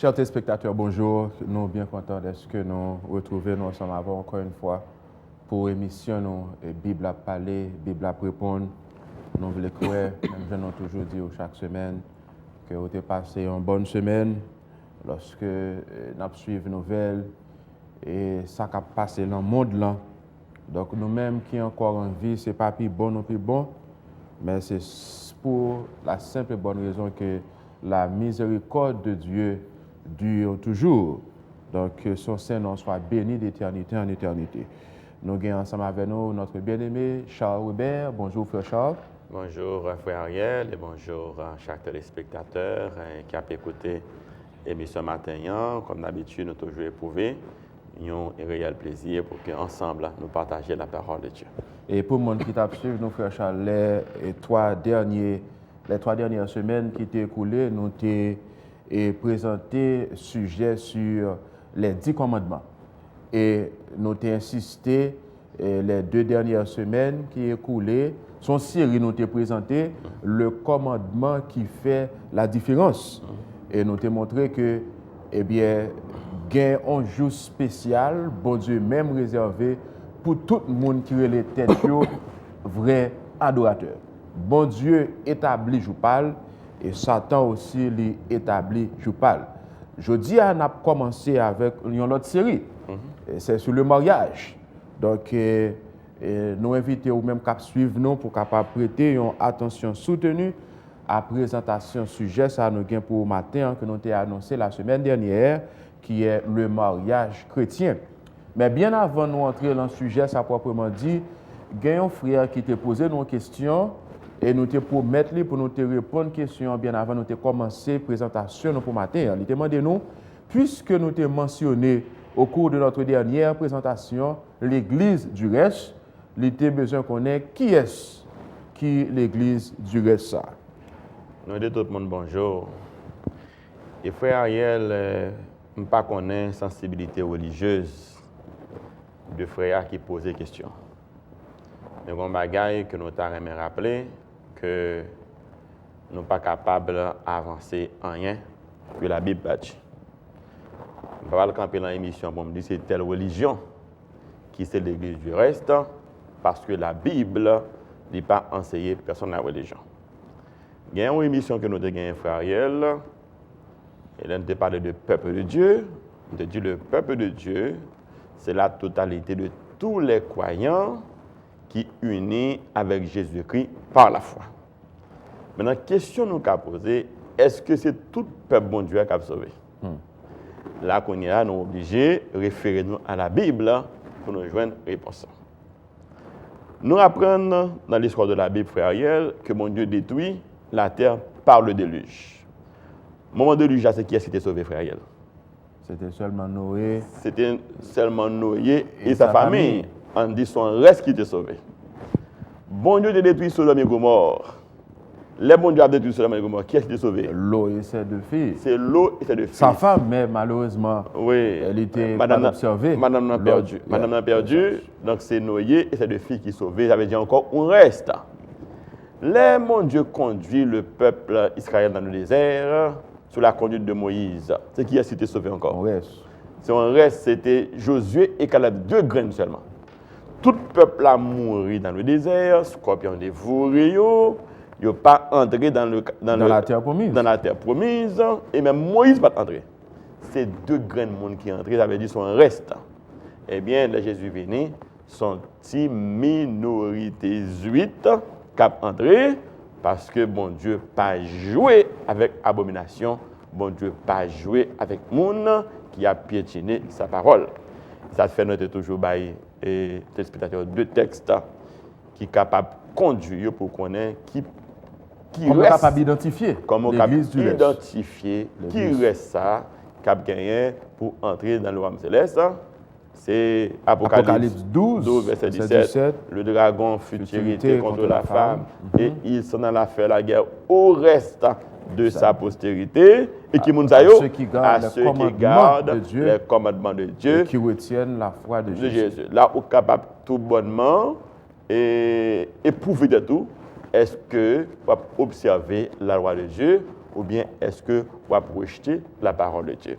Chers téléspectateurs, bonjour. Nous sommes bien contents d'être que nous retrouvons nous ensemble avant encore une fois pour l'émission Bible à parler, Bible à répondre. Nous voulons croire, même je nous toujours dit chaque semaine que vous avez passé une bonne semaine lorsque nous suivons les nouvelles et ça qui a passé dans le monde là. Donc nous-mêmes qui sommes encore en vie, ce n'est pas plus bon ou plus bon, mais c'est pour la simple et bonne raison que la miséricorde de Dieu dure toujours. Donc que son Saint-Nom soit béni d'éternité en éternité. Nous avons ensemble avec nous notre bien-aimé Charles Hubert. Bonjour frère Charles. Bonjour frère Ariel et bonjour à chaque téléspectateur qui a écouté l'émission matin. Comme d'habitude, nous toujours éprouvé. Nous avons un réel plaisir pour qu'ensemble nous partagions la parole de Dieu. Et pour le monde qui t'a suivi, nous frère Charles, les trois dernières semaines qui étaient écoulées, nous avons présenté sujet sur les 10 commandements. Et nous avons insisté les 2 dernières semaines qui écoulées, son série nous a présenté le commandement qui fait la différence. Et nous avons montré que, eh bien, il y a un jour spécial, bon Dieu même réservé pour tout le monde qui est les têtes vrai adorateur. Bon Dieu établit Joupal et Satan aussi l'établit Joupal. Jeudi, on a commencé avec une autre série. C'est sur le mariage. Donc, nous invitons ou même qu'à suivre nous pour capable prêter une attention soutenue à la présentation sujet ça nous gain pour matin que nous avons annoncé la semaine dernière qui est le mariage chrétien. Mais bien avant de nous entrer dans le sujet ça proprement dit, il y a un frère qui t'a posé une question et nous te promettre pour nous te répondre question bien avant nous te commencer présentation pour matin. Il te demandé nous puisque nous te mentionné au cours de notre dernière présentation l'église du reste, il était besoin de connaître qui est l'église du reste ça. Nous disons tout le monde bonjour. Et frère Ariel, je ne connais pas sensibilité religieuse de frère qui pose des questions. Mais un bagage que nous avons rappelé que nous ne sommes pas capables d'avancer en rien que la Bible dit. Je ne vais pas camper dans l'émission pour me dire que c'est telle religion qui c'est l'église du reste parce que la Bible n'est pas enseignée personne la religion. Il y a une émission que nous avons gagnée, frère Ariel, et là, nous avons parlé du peuple de Dieu. Nous avons dit le peuple de Dieu, c'est la totalité de tous les croyants qui unissent avec Jésus-Christ par la foi. Maintenant, la question nous a posée, est-ce que c'est tout le peuple bon Dieu qui a sauvé? Là, qu'on est là, nous sommes obligés de référer nous à la Bible pour nous joindre réponse. Nous apprenons dans l'histoire de la Bible, frère Ariel, que mon Dieu détruit la terre par le déluge. Au moment du déluge, c'est qui est-ce qui était sauvé, frère Ariel? C'était seulement Noé. C'était seulement Noé et sa famille. On dit son reste qui était sauvé. Bon Dieu a détruit Sodome et Gomorrhe. Les bons dieux ont détruit Sodome et Gomorrhe. Qui est-ce qui est sauvé? Lot et ses 2 filles. C'est Lot et ses 2 filles. Sa femme, mais malheureusement, elle était pas observée. Madame n'a perdu. Madame n'a perdu. Donc c'est Noé et ses 2 filles qui sont sauvées. J'avais dit encore, on reste. Les mon Dieu conduit le peuple Israël dans le désert sous la conduite de Moïse. C'est qui a été sauvé encore? On reste. Si on reste, c'était Josué et Caleb, 2 graines seulement. Tout le peuple a mouru dans le désert, scorpion dévoré, il n'a pas entré dans la terre promise. Et même Moïse n'a pas entré. C'est 2 graines monde qui sont entrés, ça veut dire son reste. Eh bien, les Jésus venu, sont une minorité 8 qui a entré parce que bon Dieu pas joué avec abomination, bon Dieu pas joué avec monde qui a piétiné sa parole. Ça fait noter toujours et téléspectateurs 2 textes qui sont capables de conduire pour connaître qui comment capable d'identifier l'église du reste. Identifier qui reste ça, cap gagné pour entrer dans le royaume céleste. C'est Apocalypse 12, verset 17. Le dragon fut irrité contre la femme et il s'en alla faire la guerre au reste de sa postérité et qui ceux qui gardent les commandements de Dieu et qui retiennent la foi de Jésus. Là où capable tout bonnement et éprouver de tout, est-ce que vous observer la loi de Dieu ou bien est-ce que vous avez rejeté la parole de Dieu?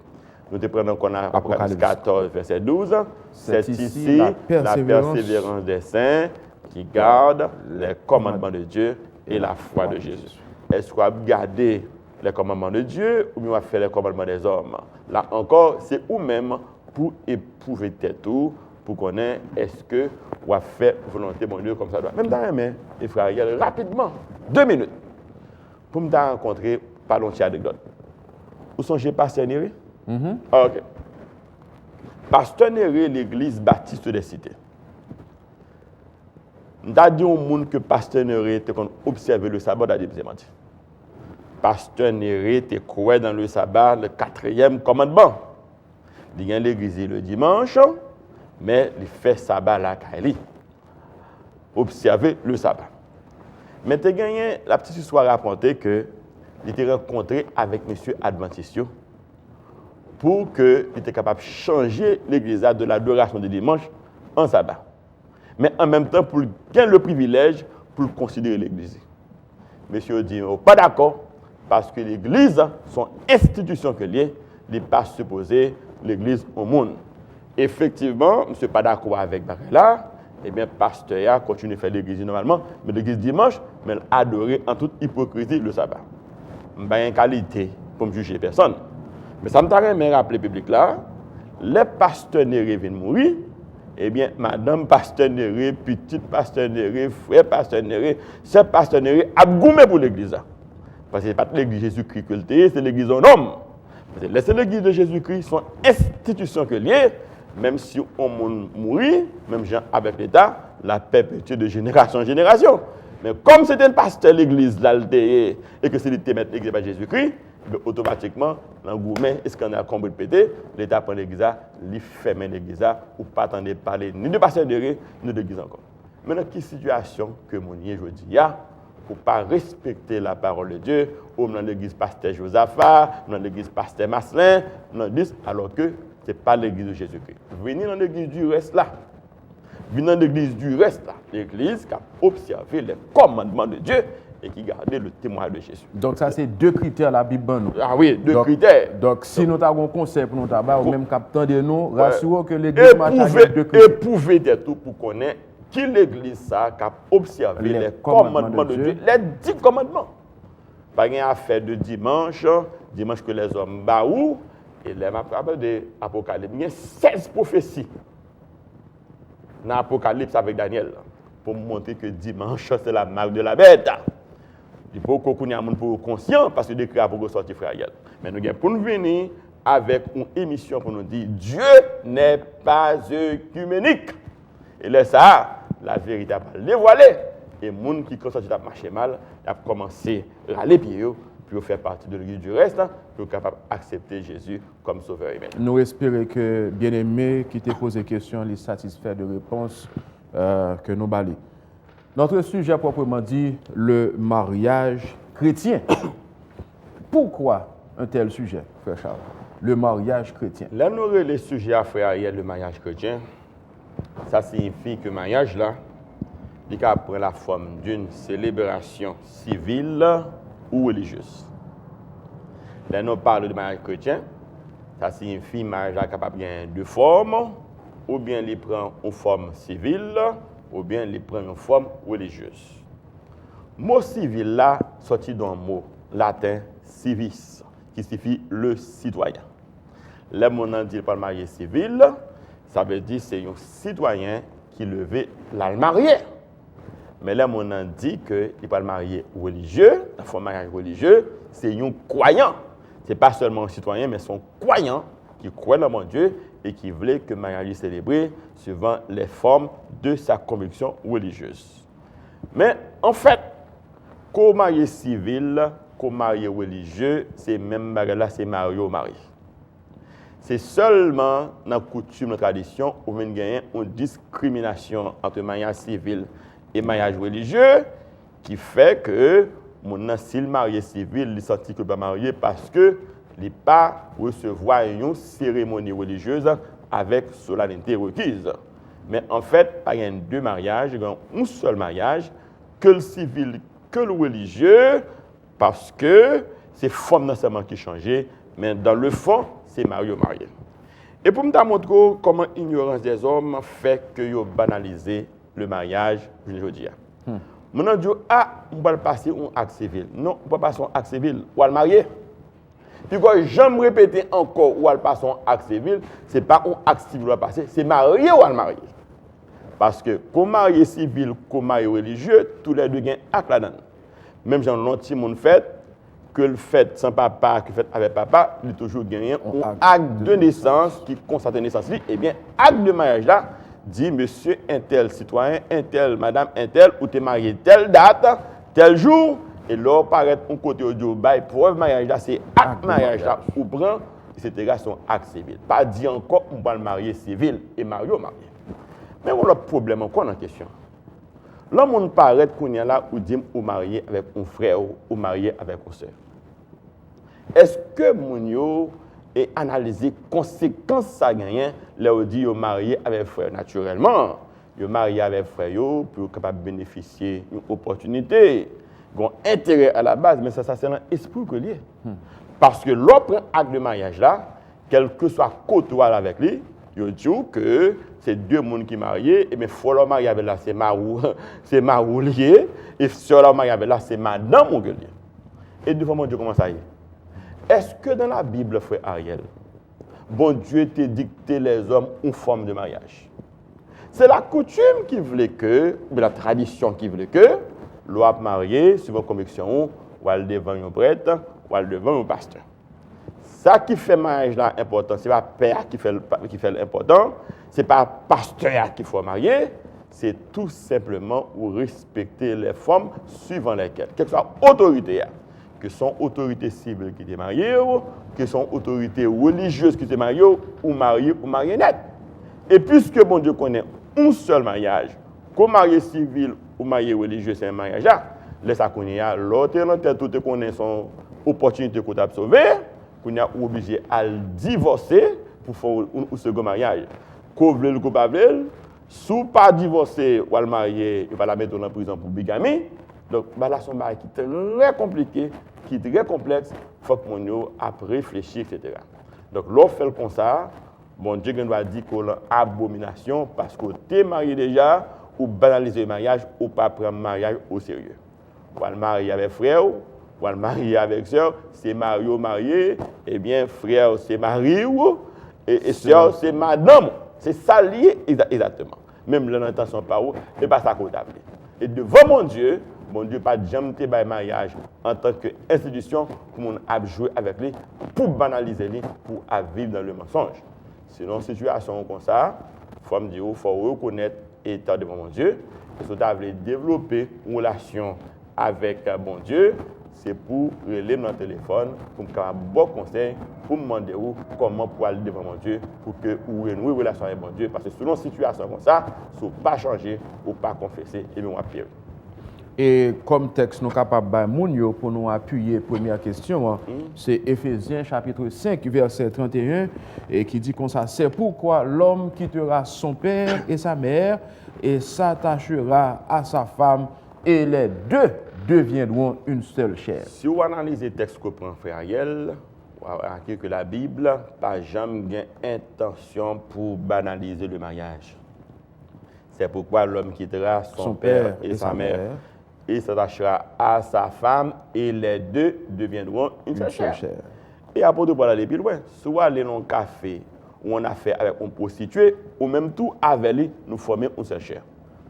Nous te prenons qu'on a Apocalypse 14, verset 12. C'est ici la persévérance des saints qui gardent les commandements de Dieu et la foi de Jésus. Est-ce qu'on a gardé les commandements de Dieu ou bien on a fait les commandements des hommes? Là encore, c'est vous-même pour éprouver tête tout, pour connaître est-ce que on a fait volonté de Dieu comme ça doit. Même dans les mains, les frères, rapidement, 2 minutes, pour me rencontrer par l'anecdote. Vous songez Pasteur Néré? OK. Pasteur Néré, l'église baptiste des cités. Nous avons dit au monde que Pasteur Néré était observé le sabbat, d'ailleurs, c'est menti. Pasteur Néré était croyant dans le sabbat, le 4e commandement. Il y a l'église le dimanche, mais il fait sabbat la Kaili. Observer le sabbat. Mais tu as gagné la petite histoire racontée que il était rencontré avec M. Adventistio pour qu'il était capable de changer l'église de l'adoration du dimanche en sabbat. Mais en même temps, pour gagner le privilège, pour considérer l'église. Monsieur dit, oh, pas d'accord, parce que l'église, son institution que liée, n'est pas supposée l'église au monde. Effectivement, monsieur pas d'accord avec là, eh bien, pasteur a continué à faire l'église normalement, mais l'église dimanche, mais adorer en toute hypocrisie le sabbat. Je n'ai pas une qualité pour me juger personne. Mais ça me paraît rappeler le public là, les pasteurs Néré viennent mourir, eh bien, madame pasteur Néré, petite pasteur Néré, frère pasteur Néré, ce pasteur Néré a goumé pour l'église. Parce que ce n'est pas l'église de Jésus-Christ que c'est l'église d'un homme. Laissez l'église de Jésus-Christ, son institution que liée, même si on mourit, même gens avec l'État, la perpétue de génération en génération. Mais comme c'était le pasteur de l'église l'altéé et que c'est l'église de Jésus-Christ, automatiquement, l'engouement et scandale qu'on peut péter, l'État prend l'église, il ferme l'église, ou pas attendre parler ni de pasteur de ré, ni de l'église encore. Mais dans quelle situation que mon je dis, pour ne pas respecter la parole de Dieu, ou dans l'église pasteur Josaphat, dans l'église pasteur Maslin, alors que ce n'est pas l'église de Jésus-Christ. Venez dans l'église du reste là. Venez dans l'église du reste là. L'église qui a observé les commandements de Dieu et qui gardait le témoin de Jésus. Donc ça, c'est 2 critères la Bible. Ah oui, 2 critères. Donc si nous avons un conseil pour nous tabac, ou même captant de nous, rassurons que l'église marche avec 2 critères. Éprouvez des tout pour connaître qui l'église ça qui a observé les commandements de Dieu, les 10 commandements. Pas une affaire de dimanche que les hommes baou, et les maps de l'Apocalypse. Il y a 16 prophéties dans l'Apocalypse avec Daniel pour montrer que dimanche, c'est la marque de la bête. Il faut qu'on ait un monde pour conscient parce que décret pour sortir frère. Mais nous avons pour nous venir avec une émission pour nous dire Dieu n'est pas œcuménique. Et là, ça, la vérité va dévoiler. Et les gens qui constatent à marcher mal, ils ont commencé à râler pour faire partie de l'église du reste, pour être capable d'accepter Jésus comme sauveur humain. Nous espérons que bien-aimé qui t'a posé question, les satisfaits de réponses que nous balons. Notre sujet proprement dit, le mariage chrétien. Pourquoi un tel sujet, frère Charles? Le mariage chrétien. Là, nous avons le sujet à frère Ariel, le mariage chrétien. Ça signifie que le mariage, là, il prend la forme d'une célébration civile ou religieuse. Là, nous parlons de mariage chrétien. Ça signifie que le mariage est capable de 2 formes, ou bien il prend une forme civile, ou bien il prend une forme religieuse. Le mot civil là sorti d'un mot latin civis, qui signifie le citoyen. Le mot dit pas le marié civil, ça veut dire que c'est un citoyen qui levait la mariée. Mais le mot dit que il pas le marié religieux, la forme mariage religieux, c'est un croyant. Ce n'est pas seulement un citoyen, mais son croyant qui croit dans mon Dieu et qui voulait que le mariage soit célébré suivant les formes de sa conviction religieuse. Mais en fait, qu'au mariage civil, qu'au mariage religieux, c'est même là, c'est marié au mari. C'est seulement dans la coutume, dans la tradition, où il y a une discrimination entre mariage civil et mariage religieux qui fait que si le marié civil, il sentit que pas marié parce que il pas recevoir une cérémonie religieuse avec solennité requise. Mais en fait, il y a 2 mariages, il y a un seul mariage, que le civil, que le religieux, parce que c'est forme non seulement qui changeait, mais dans le fond, c'est marié. Et pour me montrer comment l'ignorance des hommes fait que yo banalisé le mariage, je veux dire. Maintenant, je dis, on va passer un acte civil. Non, on va passer un acte civil. On va le marier. Puis quand j'aime répéter encore, on va passer un acte civil, ce n'est pas un acte civil qui va passer, c'est marié ou on va le marier. Parce que, comme marié civil, comme marié religieux, tous les deux ont un acte là-dedans. Même si on a petit monde fait, que le fait sans papa, que le fait avec papa, il a toujours gagné un acte de naissance qui constate la naissance. Eh bien, acte de mariage là, dit monsieur un tel citoyen, un tel madame, un tel, ou tu es marié telle date, tel jour, et là, paraît un côté audio, preuve mariage là, c'est acte mariage là, ou prend, etc., son acte civil. Pas dit encore, on va le marier civil et marié. Mais on a un problème encore en question. Là, on paraît qu'on est là, ou dit, ou marié avec un frère, ou marié avec une soeur. Est-ce que mon et analyser les conséquences ça gagne, là où dit yo marié avec frère naturellement, yo marié avec frère pour capable bénéficier d'une opportunité, un intérêt à la base, mais ça c'est un esprit que lié. Parce que l'autre acte de mariage là, quel que soit côtoie avec lui, yo dit que c'est deux monde qui mariés et mais faut leur marier avec là c'est marou lié et sur leur marier avec là c'est madame mon lié. Et devant mon Dieu comment ça y est? Est-ce que dans la Bible, frère Ariel, bon Dieu t'a dicté les hommes une forme de mariage? C'est la coutume qui voulait que, ou la tradition qui voulait que, l'on marié, suivant conviction, ou aller devant un prêtre, ou aller devant un pasteur. Ça qui fait mariage là important, ce n'est pas père qui fait l'important, ce n'est pas pasteur qui faut marier, c'est tout simplement ou respecter les formes suivant lesquelles, quelle que soit l'autorité. Que sont autorités civiles qui étaient mariées, que sont autorités religieuses qui étaient mariées, ou marionnettes. Et puisque bon Dieu connaît un seul mariage, comme marié civil ou marié religieux, c'est un mariage, laisse à connaître l'autre, tout connaît son opportunité qu'on a sauvé, qu'on a obligé à le divorcer pour faire un second mariage. Qu'on veut le coupable, si pas divorcer ou le marier, il va la mettre en prison pour bigamie. Donc, là, c'est un mariage qui est très compliqué, qui est très complexe, il faut que mon yo après réfléchir, etc. Donc, l'offre fait comme ça, bon Dieu doit dire qu'on a abomination parce que tu es marié déjà, ou banaliser le mariage, ou pas prendre le mariage au sérieux. Ou le marier avec frère, ou le marier avec soeur, c'est marié, eh bien, frère, c'est mari, et soeur, c'est madame. C'est ça lié exactement. Même l'intention par où, c'est pas ça qu'on a appelé. Et devant mon Dieu, pas jamais te bail mariage en tant qu'institution pour on a joué avec lui pour banaliser lui pour vivre dans le mensonge. Sinon situation comme ça, faut me dire faut reconnaître état devant mon Dieu et si tu veux développer une relation avec bon Dieu, c'est pour relayer dans le téléphone pour me faire un bon conseil pour me demander comment pour aller devant mon Dieu pour que ou renouer une relation avec mon Dieu parce que selon situation comme ça, si pas changer ou pas confesser et bien on va pire. Et comme texte, nous sommes capables de pour nous appuyer première question, c'est Éphésiens chapitre 5, verset 31, et qui dit comme ça, c'est pourquoi l'homme quittera son père et sa mère et s'attachera à sa femme et les deux deviendront une seule chair. Si vous analysez le texte que prend frère Ariel, vous remarquez que la Bible n'a pas jamais intention pour banaliser le mariage. C'est pourquoi l'homme quittera son père et sa mère. Et s'attachera à sa femme et les deux deviendront une seule chair. Et après de aller plus loin, soit aller dans un café où on a fait avec un prostitué, ou même tout avec lui, nous former une seule chair.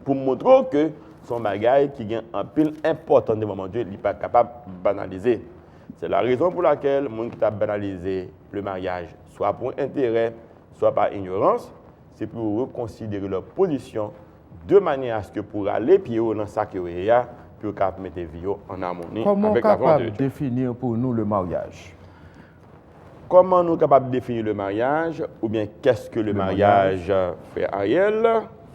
Pour montrer que son bagage qui a un pile important devant mon Dieu, il n'est pas capable de banaliser. C'est la raison pour laquelle les gens qui ont banalisé le mariage, soit pour intérêt, soit par ignorance, c'est pour reconsidérer leur position de manière à ce que pour aller pied dans ça que y a, pour mettre vie en harmonie avec la volonté de Dieu. Comment capable définir pour nous le mariage? Comment nous sommes capables de définir le mariage, ou bien qu'est-ce que le mariage, frère Ariel?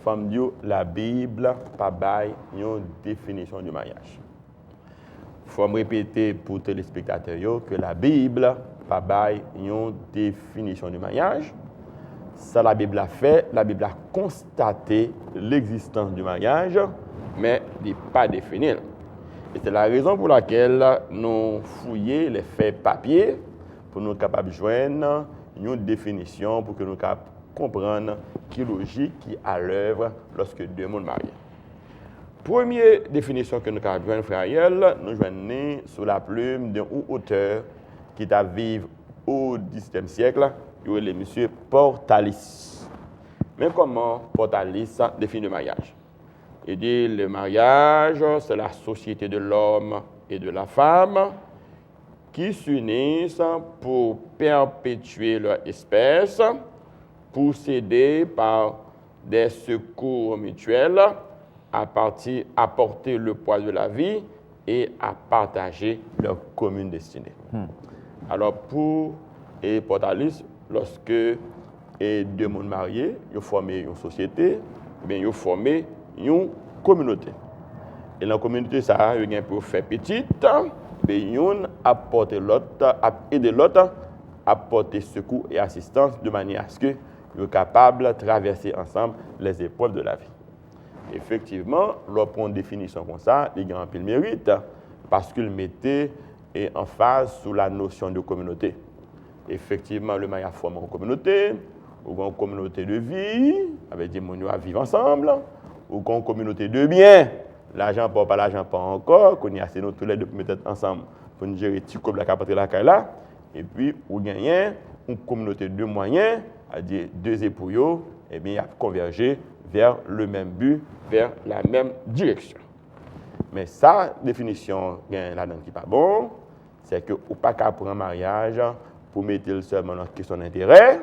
Femme dit, la Bible pas bail une définition du mariage. Il faut me répéter pour les téléspectateurs que la Bible pas bail une définition du mariage. Ça, la Bible a fait, la Bible a constaté l'existence du mariage, mais il n'est pas défini. Et c'est la raison pour laquelle nous fouillons les faits papier pour nous capables de joindre une définition pour que nous capables comprendre qui est logique, qui est à l'œuvre lorsque deux mondes mariés. Première définition que nous avons joindre, frère Ariel, nous joignons sous la plume d'un auteur qui est vécu au XVIIe siècle, il est M. Portalis. Mais comment Portalis définit le mariage? Il dit le mariage, c'est la société de l'homme et de la femme qui s'unissent pour perpétuer leur espèce, pour s'aider par des secours mutuels, à porter le poids de la vie et à partager leur commune destinée. Alors pour Portalis, lorsque deux mondes mariés, ils ont formé une société, ils ont formé une communauté. Et dans la communauté, ça, ils ont pour faire petite, ils ont apporté l'autre, aider l'autre, apporter secours et assistance de manière à ce qu'ils soient capables de traverser ensemble les épreuves de la vie. Effectivement, lorsqu'on une définition comme ça, il y a un peu de mérite parce qu'il mettait en phase sous la notion de communauté. Effectivement, le mariage forme une communauté, ou une communauté de vie, avec des gens qui vivent ensemble, ou une communauté de biens. L'argent pas l'argent pas encore, qu'on y a assez nous tous les deux pour mettre ensemble pour nous gérer petit couple la capacité la caille là. Et puis, ou gagner une communauté de moyens, c'est-à-dire deux époux, et bien, il a convergé vers le même but, vers la même direction. Mais sa définition, là-dedans qui n'est pas bon, c'est que ou pas qu'à prendre un mariage pour mettre seulement en question d'intérêt,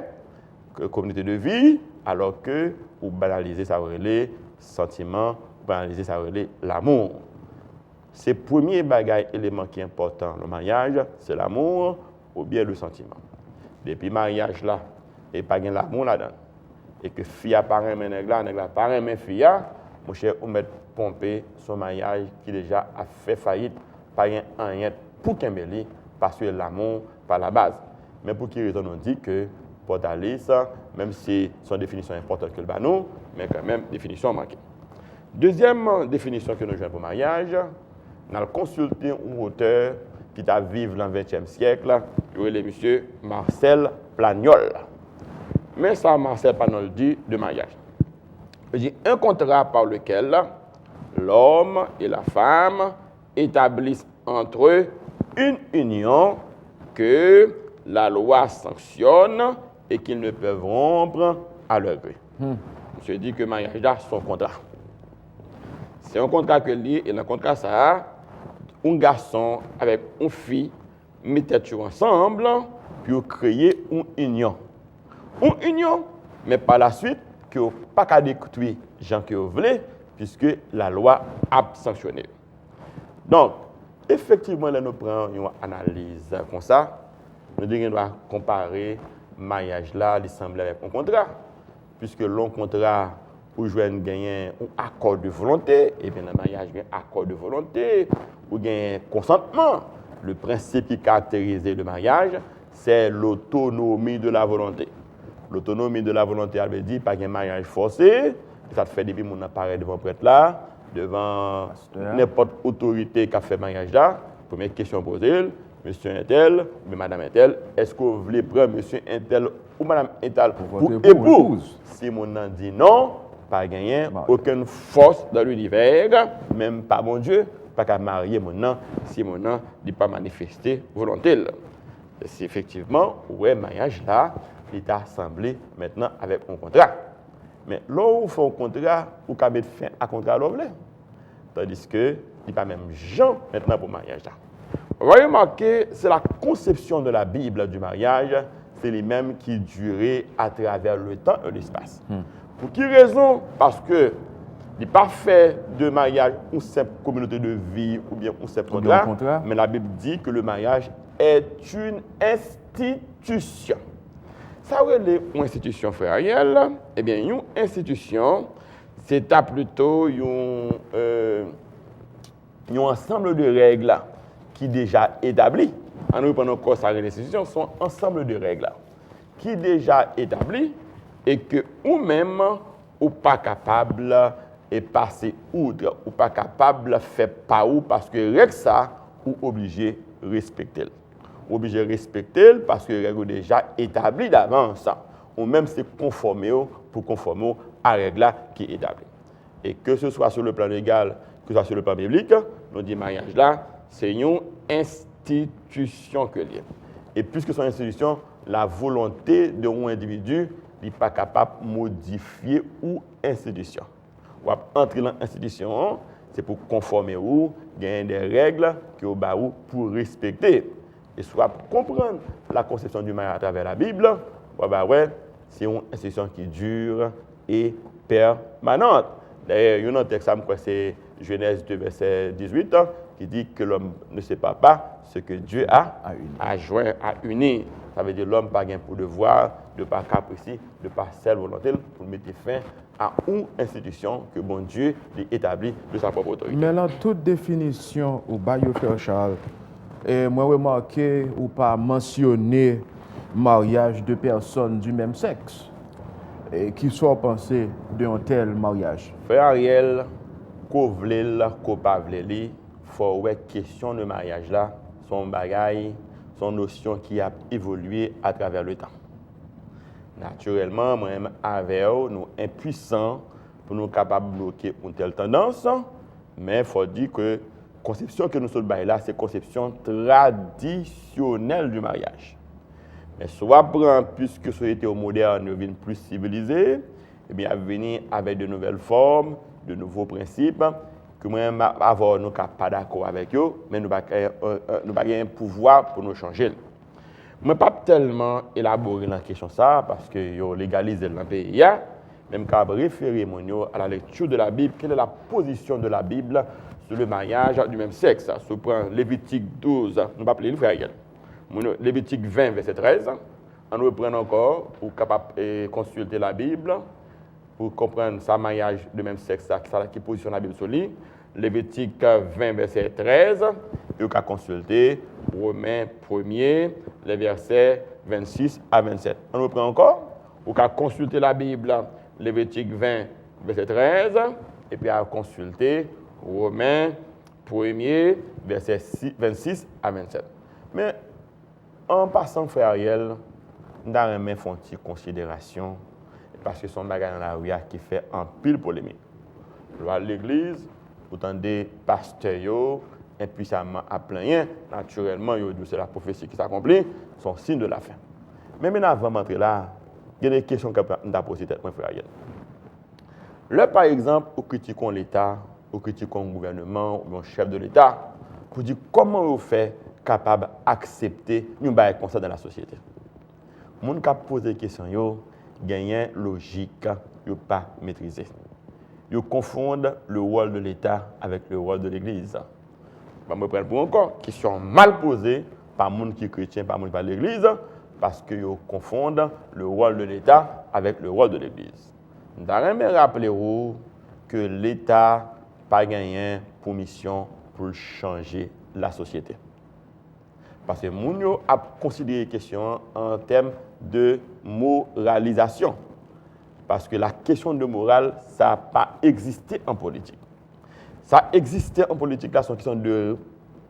que communauté de vie, alors que ou banaliser ça relais sentiment, ou banaliser ça relais l'amour. C'est le premier élément qui est important dans le mariage, c'est l'amour ou bien le sentiment. Depuis le mariage là, et pas de l'amour là-dedans. Et que fille apparaît mais nèg là apparaît mais fille, mon cher, on met pomper son mariage qui déjà a fait faillite, pas rien pour Kimbeli, parce que l'amour par la base. Mais pour qui raison on dit que Portalis, même si son définition est importante que le banou, mais quand même définition manquée. Deuxième définition que nous jouons pour mariage, nous avons consulté un auteur qui a vécu dans le XXe siècle, il est M. Marcel Pagnol. Mais ça, Marcel Pagnol dit de mariage. Il dit un contrat par lequel l'homme et la femme établissent entre eux une union que la loi sanctionne et qu'ils ne peuvent rompre à leur gré. Je dis que le mariage là, c'est son contrat. C'est un contrat que lui, et dans le contrat, ça, un garçon avec une fille mettent ensemble pour créer une union. Une union, mais par la suite, que vous pas qu'à détruire les gens que vous voulez, puisque la loi a sanctionné. Donc, effectivement, là, nous prenons une analyse comme ça. Nous devons comparer le mariage là, il semble avec un contrat, puisque le contrat, pour gagner un accord de volonté, et bien le mariage, il y a un accord de volonté, ou un consentement. Le principe qui caractérise le mariage, c'est l'autonomie de la volonté. L'autonomie de la volonté, elle veut dire pas un mariage forcé, ça te fait depuis mon appareil devant prêtre là, devant n'importe autorité qui a fait mariage là. Première question posée, monsieur Intel ou madame Intel, est-ce que vous voulez prendre monsieur Intel ou madame Intel pour épouse? Si mon nom dit non, pas gagner aucune force dans l'univers, même pas mon Dieu, pas qu'à marier mon nom si mon nom n'est pas manifesté volonté. C'est effectivement, ouais, mariage là, il est assemblé maintenant avec un contrat. Mais là où on fait un contrat, ou qu'à mettre fin à contrat là, tandis que il n'y a pas même gens maintenant pour mariage là. Vous voyez remarquer, c'est la conception de la Bible du mariage, c'est les mêmes qui duraient à travers le temps et l'espace. Pour quelle raison? Parce que il n'est pas fait de mariage une simple communauté de vie ou bien un simple contrat, mais la Bible dit que le mariage est une institution. Ça veut dire une institution, frère Ariel. Eh bien, une institution, c'est plutôt un ensemble de règles qui déjà établi. En nous prenons encore ça, les institutions sont un ensemble de règles qui déjà établi et que ou même ou pas capable et passer outre ou pas capable de faire pas ou parce que règle ça ou obligé de respecter. Obligé de respecter parce que règle déjà établie d'avance ou même c'est conformer pour conformer à règle là qui est établie. Et que ce soit sur le plan légal, que ce soit sur le plan biblique, nous dit mariage là, c'est une institution que lié. Et puisque son institution, la volonté d'un individu n'est pas capable de modifier ou institution. Ou entrer dans l'institution, c'est pour conformer ou gagner des règles que vous pour respecter. Et soit pour comprendre la conception du mariage à travers la Bible, c'est une institution qui dure et permanente. D'ailleurs, il y a un texte, c'est Genèse 2, verset 18, qui dit que l'homme ne sait pas ce que Dieu a joint, a uni. Ça veut dire que l'homme n'a pas pour devoir, de pas caprice, de pas seule volonté pour mettre fin à une institution que bon Dieu a établie de sa propre autorité. Mais dans toute définition, au Bayou Frère Charles, moi remarqué ou pas mentionner mariage de personnes du même sexe qui sont pensées d'un tel mariage. Frère Ariel, qu'on vle, qu'on pas vle, faut ouais question de mariage là, son bagage, son notion qui a évolué à travers le temps. Naturellement, moi-même avec nous impuissants pour nous capables de bloquer une telle tendance, mais il faut dire que la conception que nous sommes là, c'est la conception traditionnelle du mariage. Mais soit puisque la société moderne devient plus civilisée, eh bien, venir avec de nouvelles formes, de nouveaux principes, que moi-même avant nous pas d'accord avec eux, mais nous n'avons pas un pouvoir pour nous changer. Je ne vais pas tellement élaborer la question ça, parce que yo légalise dans le pays, même qu'à référer à la lecture de la Bible, quelle est la position de la Bible sur le mariage du même sexe. Si on prend Lévitique 12, nous ne pas appeler le frère Ariel. Lévitique 20, verset 13, on reprend encore pour capable consulter la Bible, pour comprendre sa mariage de même sexe, qui positionne la Bible sur lui. Lévitique 20, verset 13, vous pouvez consulter Romains 1er, les versets 26 à 27. On reprend encore, vous pouvez consulter la Bible, Lévitique 20, verset 13, et puis à consulter Romains 1er, verset 26 à 27. Mais en passant, frère Ariel, nous avons une considération, parce que son bagage dans la rue qui fait un pile polémique. L'église, autant des pasteurs, impuissamment à plein, naturellement, c'est la prophétie qui s'accomplit, son signe de la fin. Mais maintenant, avant d'entrer là, il y a des questions que nous avons posées, mon frère Ariel. Là, par exemple, nous critiquons l'État, nous critiquons le gouvernement, ou le chef de l'État, pour dire comment on fait capable d'accepter une bail comme ça dans la société. Les gens qui posent des questions, ils gagnent logique, ils ne pas maîtriser. Ils confondent le rôle de l'État avec le rôle de l'Église. Je me prends pour encore, question mal posée par les gens qui sont chrétiens, par les gens qui parlent de l'Église, parce qu'ils confondent le rôle de l'État avec le rôle de l'Église. Je voudrais rappeler que l'État n'a pas gagné pour mission pour changer la société. Parce que les gens ont considéré la question en termes de moralisation. Parce que la question de morale, ça n'a pas existé en politique. Ça existait en politique, là, c'est une question de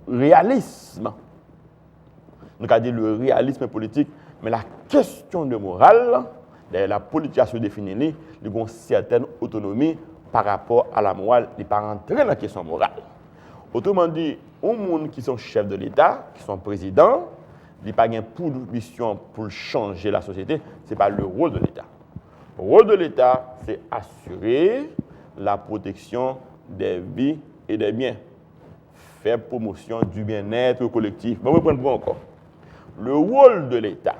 réalisme. Nous avons dit le réalisme politique, mais la question de morale, la politique a se définir, il y a une certaine autonomie par rapport à la morale, il n'est pas rentré dans la question morale. Autrement dit, les gens qui sont chefs de l'État, qui sont présidents, il n'y a pas pour mission pour changer la société, ce n'est pas le rôle de l'État. Le rôle de l'État, c'est assurer la protection des vies et des biens. Faire promotion du bien-être collectif. On va prendre encore. Le rôle de l'État,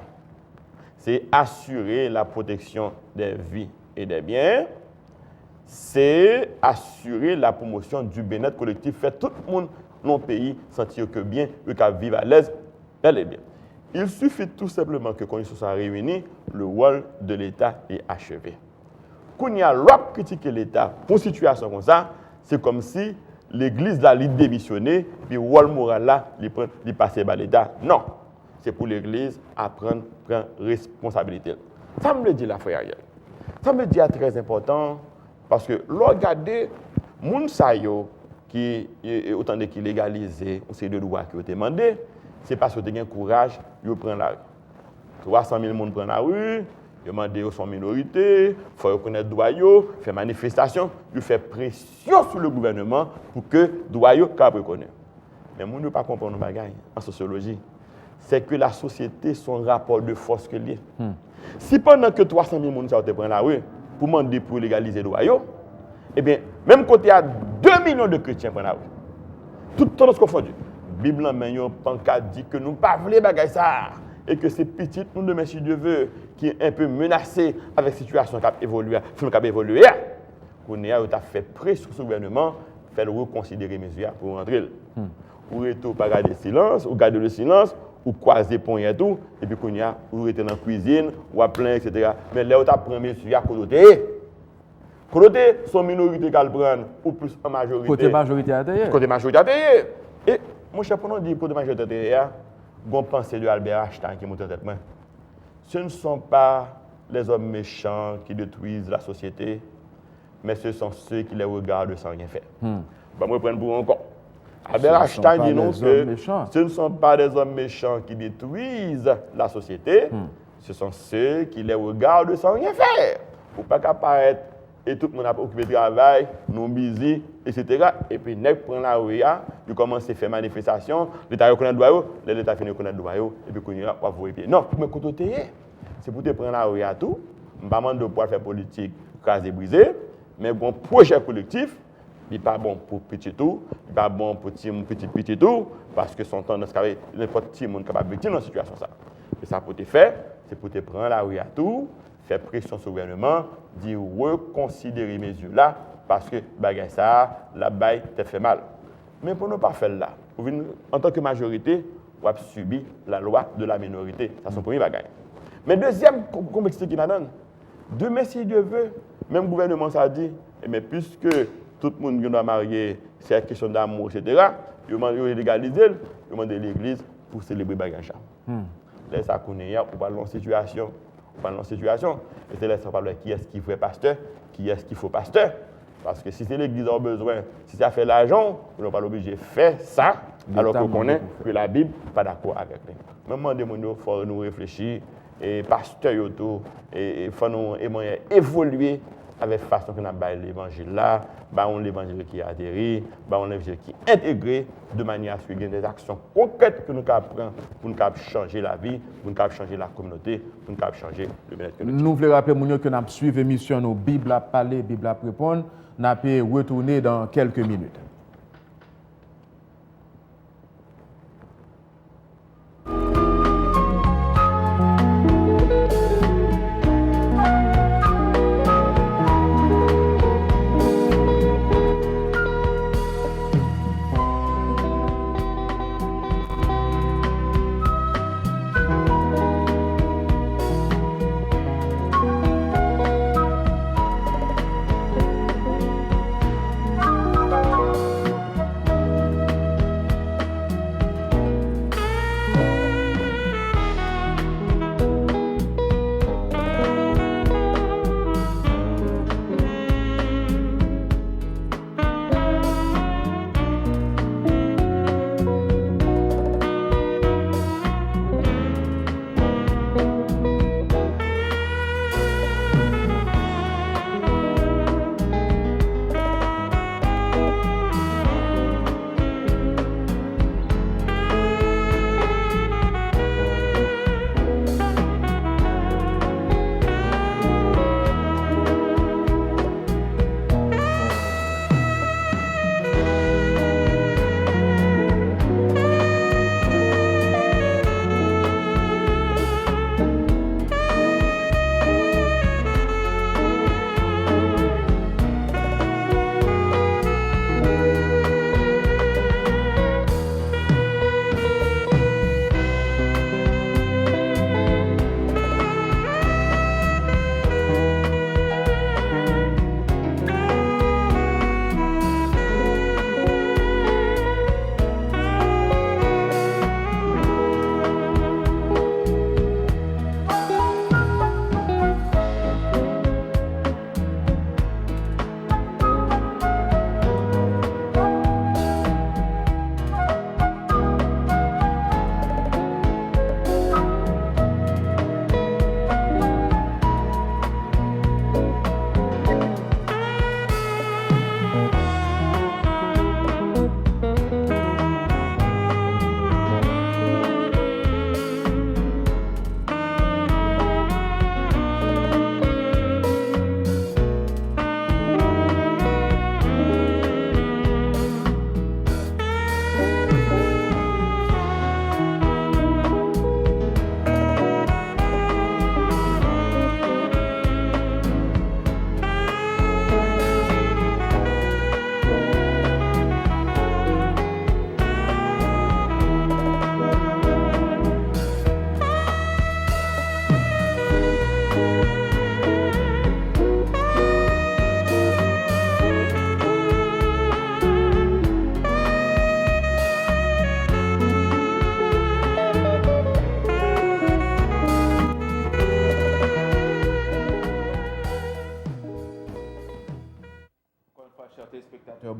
c'est assurer la protection des vies et des biens. C'est assurer la promotion du bien-être collectif. Faire tout le monde dans le pays sentir que bien, qu'à vivre à l'aise, elle est bien. Il suffit tout simplement que quand ils sont réunis, le rôle de l'État est achevé. Quand il y a l'autre critiquer l'État pour une situation comme ça, c'est comme si l'Église là, il démissionnait, puis le rôle moral là, il passait par l'État. Non, c'est pour l'Église à prendre responsabilité. Ça me le dit la frère Ariel. Ça me dit très important Parce que regardez, moun sa yo qui autant de qui légalisé, on sait de droit qui ont demandé, c'est parce que tu as un courage, ils prennent la rue. 300 000 personnes prennent la rue, ils demandent aux son minorité, il faut reconnaître droit, faire manifestation, ils font pression sur le gouvernement pour que droit soit reconnu. Mais moun ne pas comprendre nos bagages en sociologie. C'est que la société son rapport de force que lié. Si pendant que 300 000 personnes prennent la rue pour demander pour légaliser droit, eh bien, même quand il y a 2 millions de chrétiens prennent la rue, tout tendance confondue. La Bible en main, pancarte dit que nous ne pouvons pas faire ça. Et que ces petites, nous demain, si Dieu veut, qui est un peu menacé avec la situation qui a évolué, qu'on a fait pression sur le gouvernement, faire reconsidérer mes mesures pour rentrer. Ou rester pas garder silence, ou garder le silence, ou croiser pont et tout, et puis qu'on y a, ou rester dans la cuisine, ou à plein, etc. Mais là, on a pris mes mesures à côté. Côté, son minorité qu'elle prend, ou plus en majorité. Côté majorité à terre. Côté majorité à terre. Et mon cher, pour nous dire, côté majorité à terre, on pense de Albert Einstein qui monte en tête. Ce ne sont pas les hommes méchants qui détruisent la société, mais ce sont ceux qui les regardent sans rien faire. Bah, moi, je prends pour encore. Albert Einstein dit non que ce ne sont pas des hommes méchants qui détruisent la société, ce sont ceux qui les regardent sans rien faire. Pour pas qu'apparaître et tout le monde a occupé de travail, non busy, etc. Et puis, nèg prend la rue, il commence à faire manifestation, l'État reconnaît le droit, l'État finit reconnaître le droit, et puis, il y a pas voir pied. Non, mais quand tu es, c'est pour te prendre la rue à tout, je ne pas de pouvoir faire politique, craser, briser, mais bon projet collectif, il n'est pas bon pour petit tout, il n'est pas bon pour petit tout, parce que son temps, n'importe qui est capable de victime dans cette situation. Et ça, pour te faire, c'est pour te prendre la rue à tout, faire pression sur le gouvernement, dire reconsidérer mes yeux là, parce que bagay ça, la baille te fait mal. Mais pour ne pas faire là, en tant que majorité, on va subir la loi de la minorité. Ça, c'est son premier bagay. Mais deuxième complexité qu'il a donne, demain, si Dieu veut, même le gouvernement ça dit, mais puisque tout le monde doit marier, c'est une question d'amour, etc., il demande de légaliser, il demande de l'église pour célébrer bagay ça. Là, ça connaît, on parle de situation. Pendant la situation, et c'est là que ça parle de qui est-ce qu'il faut pasteur, qui est-ce qu'il faut pasteur. Parce que si c'est l'église a besoin, si ça fait l'argent, on n'est pas obligé de faire ça, alors qu'on connaît que la Bible n'est pas d'accord avec nous. Même il faut nous réfléchir, et pasteur, il faut nous évoluer avec la façon qu'on a l'évangile là, l'évangile qui est adhéré, l'évangile qui est intégré, de manière à ce qu'il y ait des actions concrètes que nous apprenons pour nous changer la vie, pour nous changer la communauté, pour nous changer le bien-être. Nous voulons rappeler que nous suivons l'émission Bible à parler, Bible à répondre. Nous allons retourner dans quelques minutes.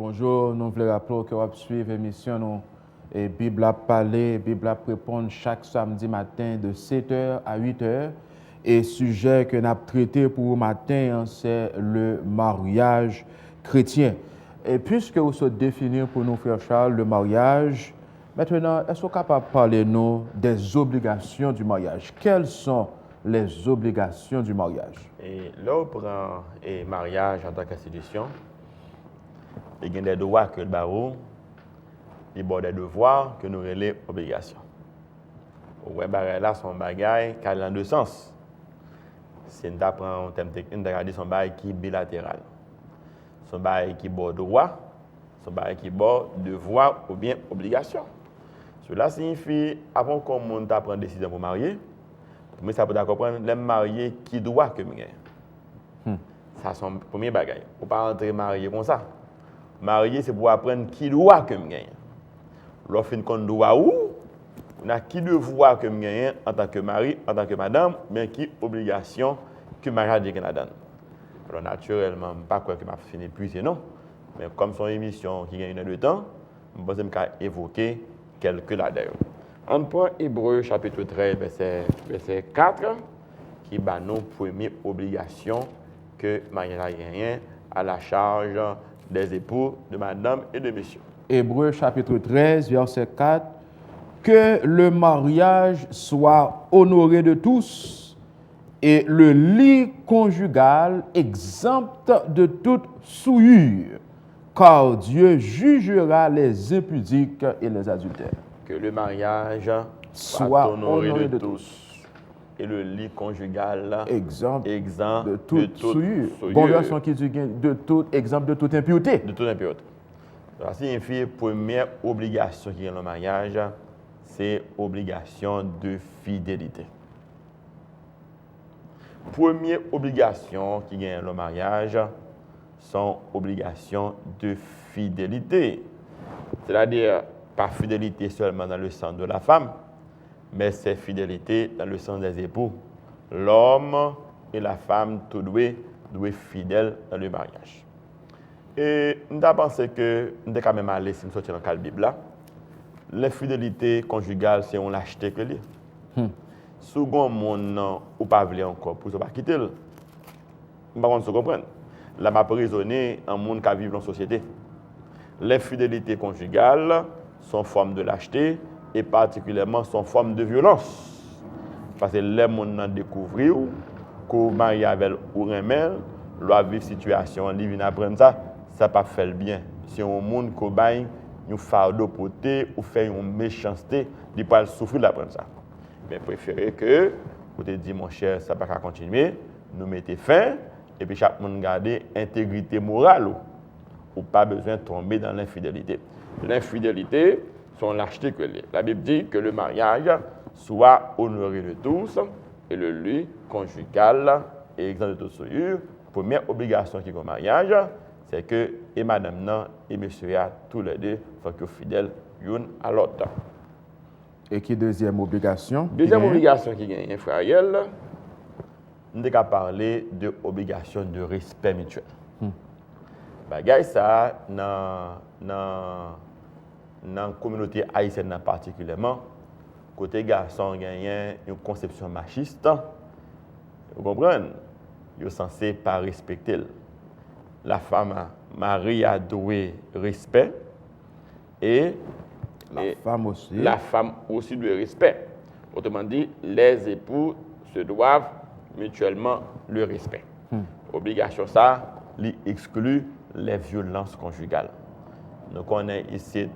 Bonjour, nous voulons rappeler que vous suivez l'émission et Bible a parlé, Bible a répondre chaque samedi matin de 7h à 8h. Et sujet que nous avons traité pour le matin, c'est le mariage chrétien. Et puisque vous souhaitez définir pour nous, frère Charles, le mariage, maintenant, est-ce que vous êtes capable de parler nous des obligations du mariage? Quelles sont les obligations du mariage? Et là, on prend le mariage en tant qu'institution. Il y a des droits que le barreau, il y a des devoirs que nous relèvons obligations. Ouais, là, son bagage qui a dans deux sens. Si on apprend un thème technique, on regarde son bagage qui est bilatéral. Son bagage qui est droit, son bagage qui est devoir ou bien obligation. Cela signifie, avant qu'on monte à prendre une décision pour marier, mais ça peut comprendre les mariés qui doit que nous. Ça c'est son premier bagage. On ne peut pas entrer marié comme ça. Marié, c'est pour apprendre qui doit que nous gagnons. Lorsqu'on qu'on doit où, on a qui devoir que nous gagnons en tant que mari, en tant que madame, mais qui obligation que mariage de Canada. Alors naturellement, je ne sais pas quoi que m'a fini plus non, mais comme son émission qui gagne de temps, je pense que je évoquer quelques là-dedans. On prend Hébreux chapitre 13, verset 4, qui bat nos premières obligations que mariage a gagné à la charge des époux, de madame et de monsieur. Hébreux chapitre 13, verset 4. Que le mariage soit honoré de tous et le lit conjugal exempt de toute souillure, car Dieu jugera les impudiques et les adultères. Que le mariage soit honoré de tous et le lit conjugal exempt de toute souillure. souillure. Bon version qui dit exempt de toute impureté. De toute impureté. Ça signifie la première obligation qui est le mariage, c'est obligation de fidélité. Première obligation qui gagne le mariage sont obligations de fidélité. C'est-à-dire, pas fidélité seulement dans le sens de la femme, mais c'est fidélité dans le sens des époux. L'homme et la femme, tous doivent être fidèles dans le mariage. Et nous avons pensé que nous sommes quand même allés, si nous sortons dans la Bible, l'infidélité conjugale, c'est on l'acheter que lui. Second, mon ou pas voulu encore pour ne pas quitter. Par contre, vous comprenez. Là, je raisonner en monde qui vit dans la société. L'infidélité conjugale, son forme de lâcheté et particulièrement son forme de violence. Parce que les gens découvrent qu'on marie avec ou remède, leur vivre situation, ils viennent apprendre ça, ça pas fait le bien. Si on monde qui baille un fardeau porté ou fait une méchanceté, il pas souffrir d'apprendre ça. Mais préférez que vous te dites mon cher, ça pas continuer, nous mettez fin et puis chaque monde garder intégrité morale ou pas besoin de tomber dans l'infidélité. L'infidélité, sont lâcheté que les. La Bible dit que le mariage soit honoré de tous et le lit conjugal est exempt de toute souillure. Première obligation qui est au mariage, c'est que et madame et monsieur tous les deux faut que fidèles l'une à l'autre. Et qui deuxième obligation? Deuxième obligation qui gagne, frère Ariel, nous avons parlé de obligation de respect mutuel. Bagay ça dans la communauté haïtienne particulièrement, côté garçon gagne une conception machiste. Vous comprenez? Ils sont censés pas respecter. La femme Marie a doué respect et la femme aussi doit respect. Autrement dit, les époux se doivent mutuellement le respect. Obligation ça, exclut les violences conjugales. Nous connaissons ici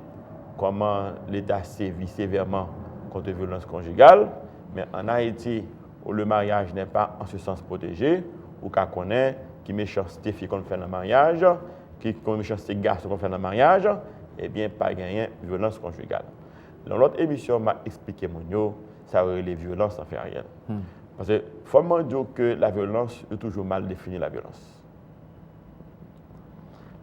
comment l'État sévit sévèrement contre les violences conjugales, mais en Haïti, où le mariage n'est pas en ce sens protégé, où qu'on connaît qui méchanceté fille qu'on fait dans le mariage, qui méchanceté garçon qu'on fait dans le mariage, eh bien, pas gagner violence conjugale. Dans l'autre émission, m'a expliqué ça aurait les violences en fait rien. Parce que faut me dire que la violence est toujours mal définie la violence.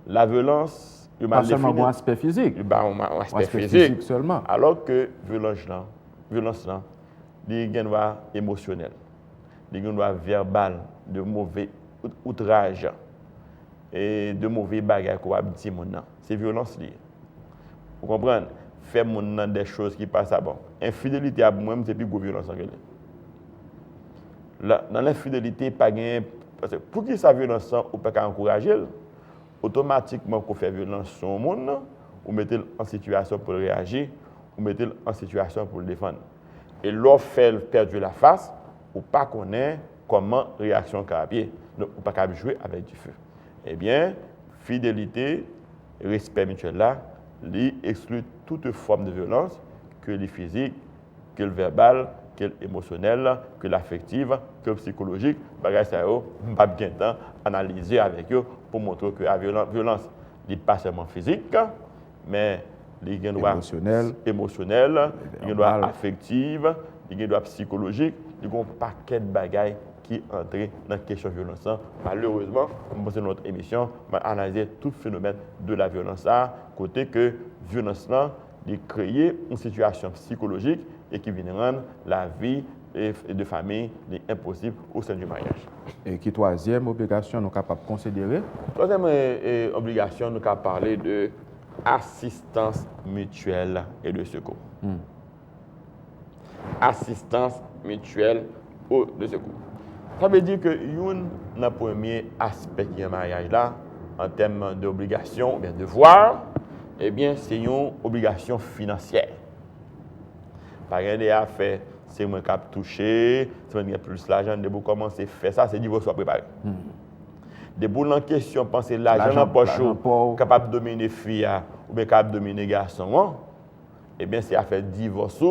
La violence est mal définie. Pas seulement un aspect physique. Un aspect physique seulement. Alors que violence là, il y a un émotionnel, il y a un verbal, de mauvais outrage et de mauvais bagages qu'on a dit mon nom. c'est violence liée. Vous comprenez? Faire des choses qui passent à bon. Infidélité à moi, c'est plus gros violence en réalité. Dans l'infidélité, pas gagner. Parce que pour qu'il sa violence, ou pas encourager, automatiquement qu'on fait violence sur le monde, ou mettez en situation pour réagir, ou mettez en situation pour le défendre. Et l'on fait perdre la face, ou pas connaît comment réaction carabie, donc ou pas jouer avec du feu. Eh bien, fidélité, respect mutuel là, lui exclut toute forme de violence, que le physique, que le verbal, que l'émotionnel, que l'affective, que le psychologique. Bagay ça yo, pas bien temps analyser avec eux pour montrer que la violence n'est pas seulement physique, mais il y a émotionnel, il y a affective, il y a psychologique, il y a un paquet de bagailles qui entrent dans la question de la violence. Malheureusement, dans notre émission, on va analyser tout phénomène de la violence, côté que la violence a créé une situation psychologique et qui vient rendre la vie de famille impossible au sein du mariage. Et qui troisième obligation nous capables de considérer? Troisième obligation, nous capables parler de assistance mutuelle et de secours. Assistance mutuelle ou de secours. Ça veut dire que le premier aspect qui est un mariage là, en termes d'obligation ou bien de devoir, eh bien, c'est une obligation financière. Par exemple, à faire, c'est moi qui ai touché, c'est moi qui ai plus l'argent, de vous commencer à faire ça, c'est divorce soit préparé. De vous en question, penser l'argent dans poche, capable de dominer fille ou bien capable de dominer garçon, eh bien, c'est à faire divorce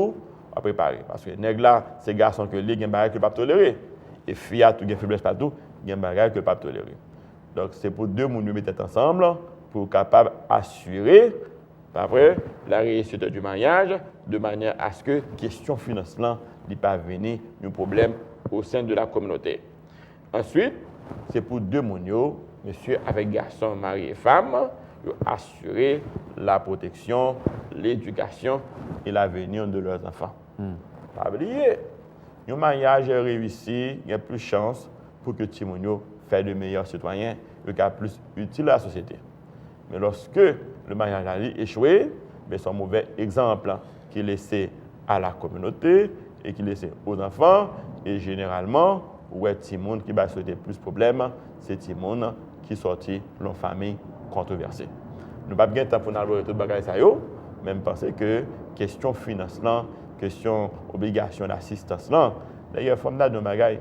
à préparer. Parce que nèg là, c'est garçon que les gens ne pas tolérer. Et fille a tout une faiblesse partout, il y a un bagage que pas tolérer. Donc c'est pour deux monde mettre ensemble pour capable assurer après la réussite du mariage de manière à ce que question financière ne pas venir un problème au sein de la communauté. Ensuite, c'est pour deux monde monsieur avec garçon, mari et femme, assurer la protection, l'éducation et l'avenir de leurs enfants. Pas oublier. Un mariage réussi, il y a plus de chances pour que Timonio fasse de meilleurs citoyens et qu'il plus utile à la société. Mais lorsque le mariage a échoué, c'est un mauvais exemple qui est laissé à la communauté et qui est laissé aux enfants. Et généralement, ouais, Timon qui va souhaiter plus de problèmes, c'est Timon qui sortit de famille controversée. Nous n'avons pas de temps pour nous tout le bagage, même penser que question financière, question obligation d'assistance là. D'ailleurs, il faut me dire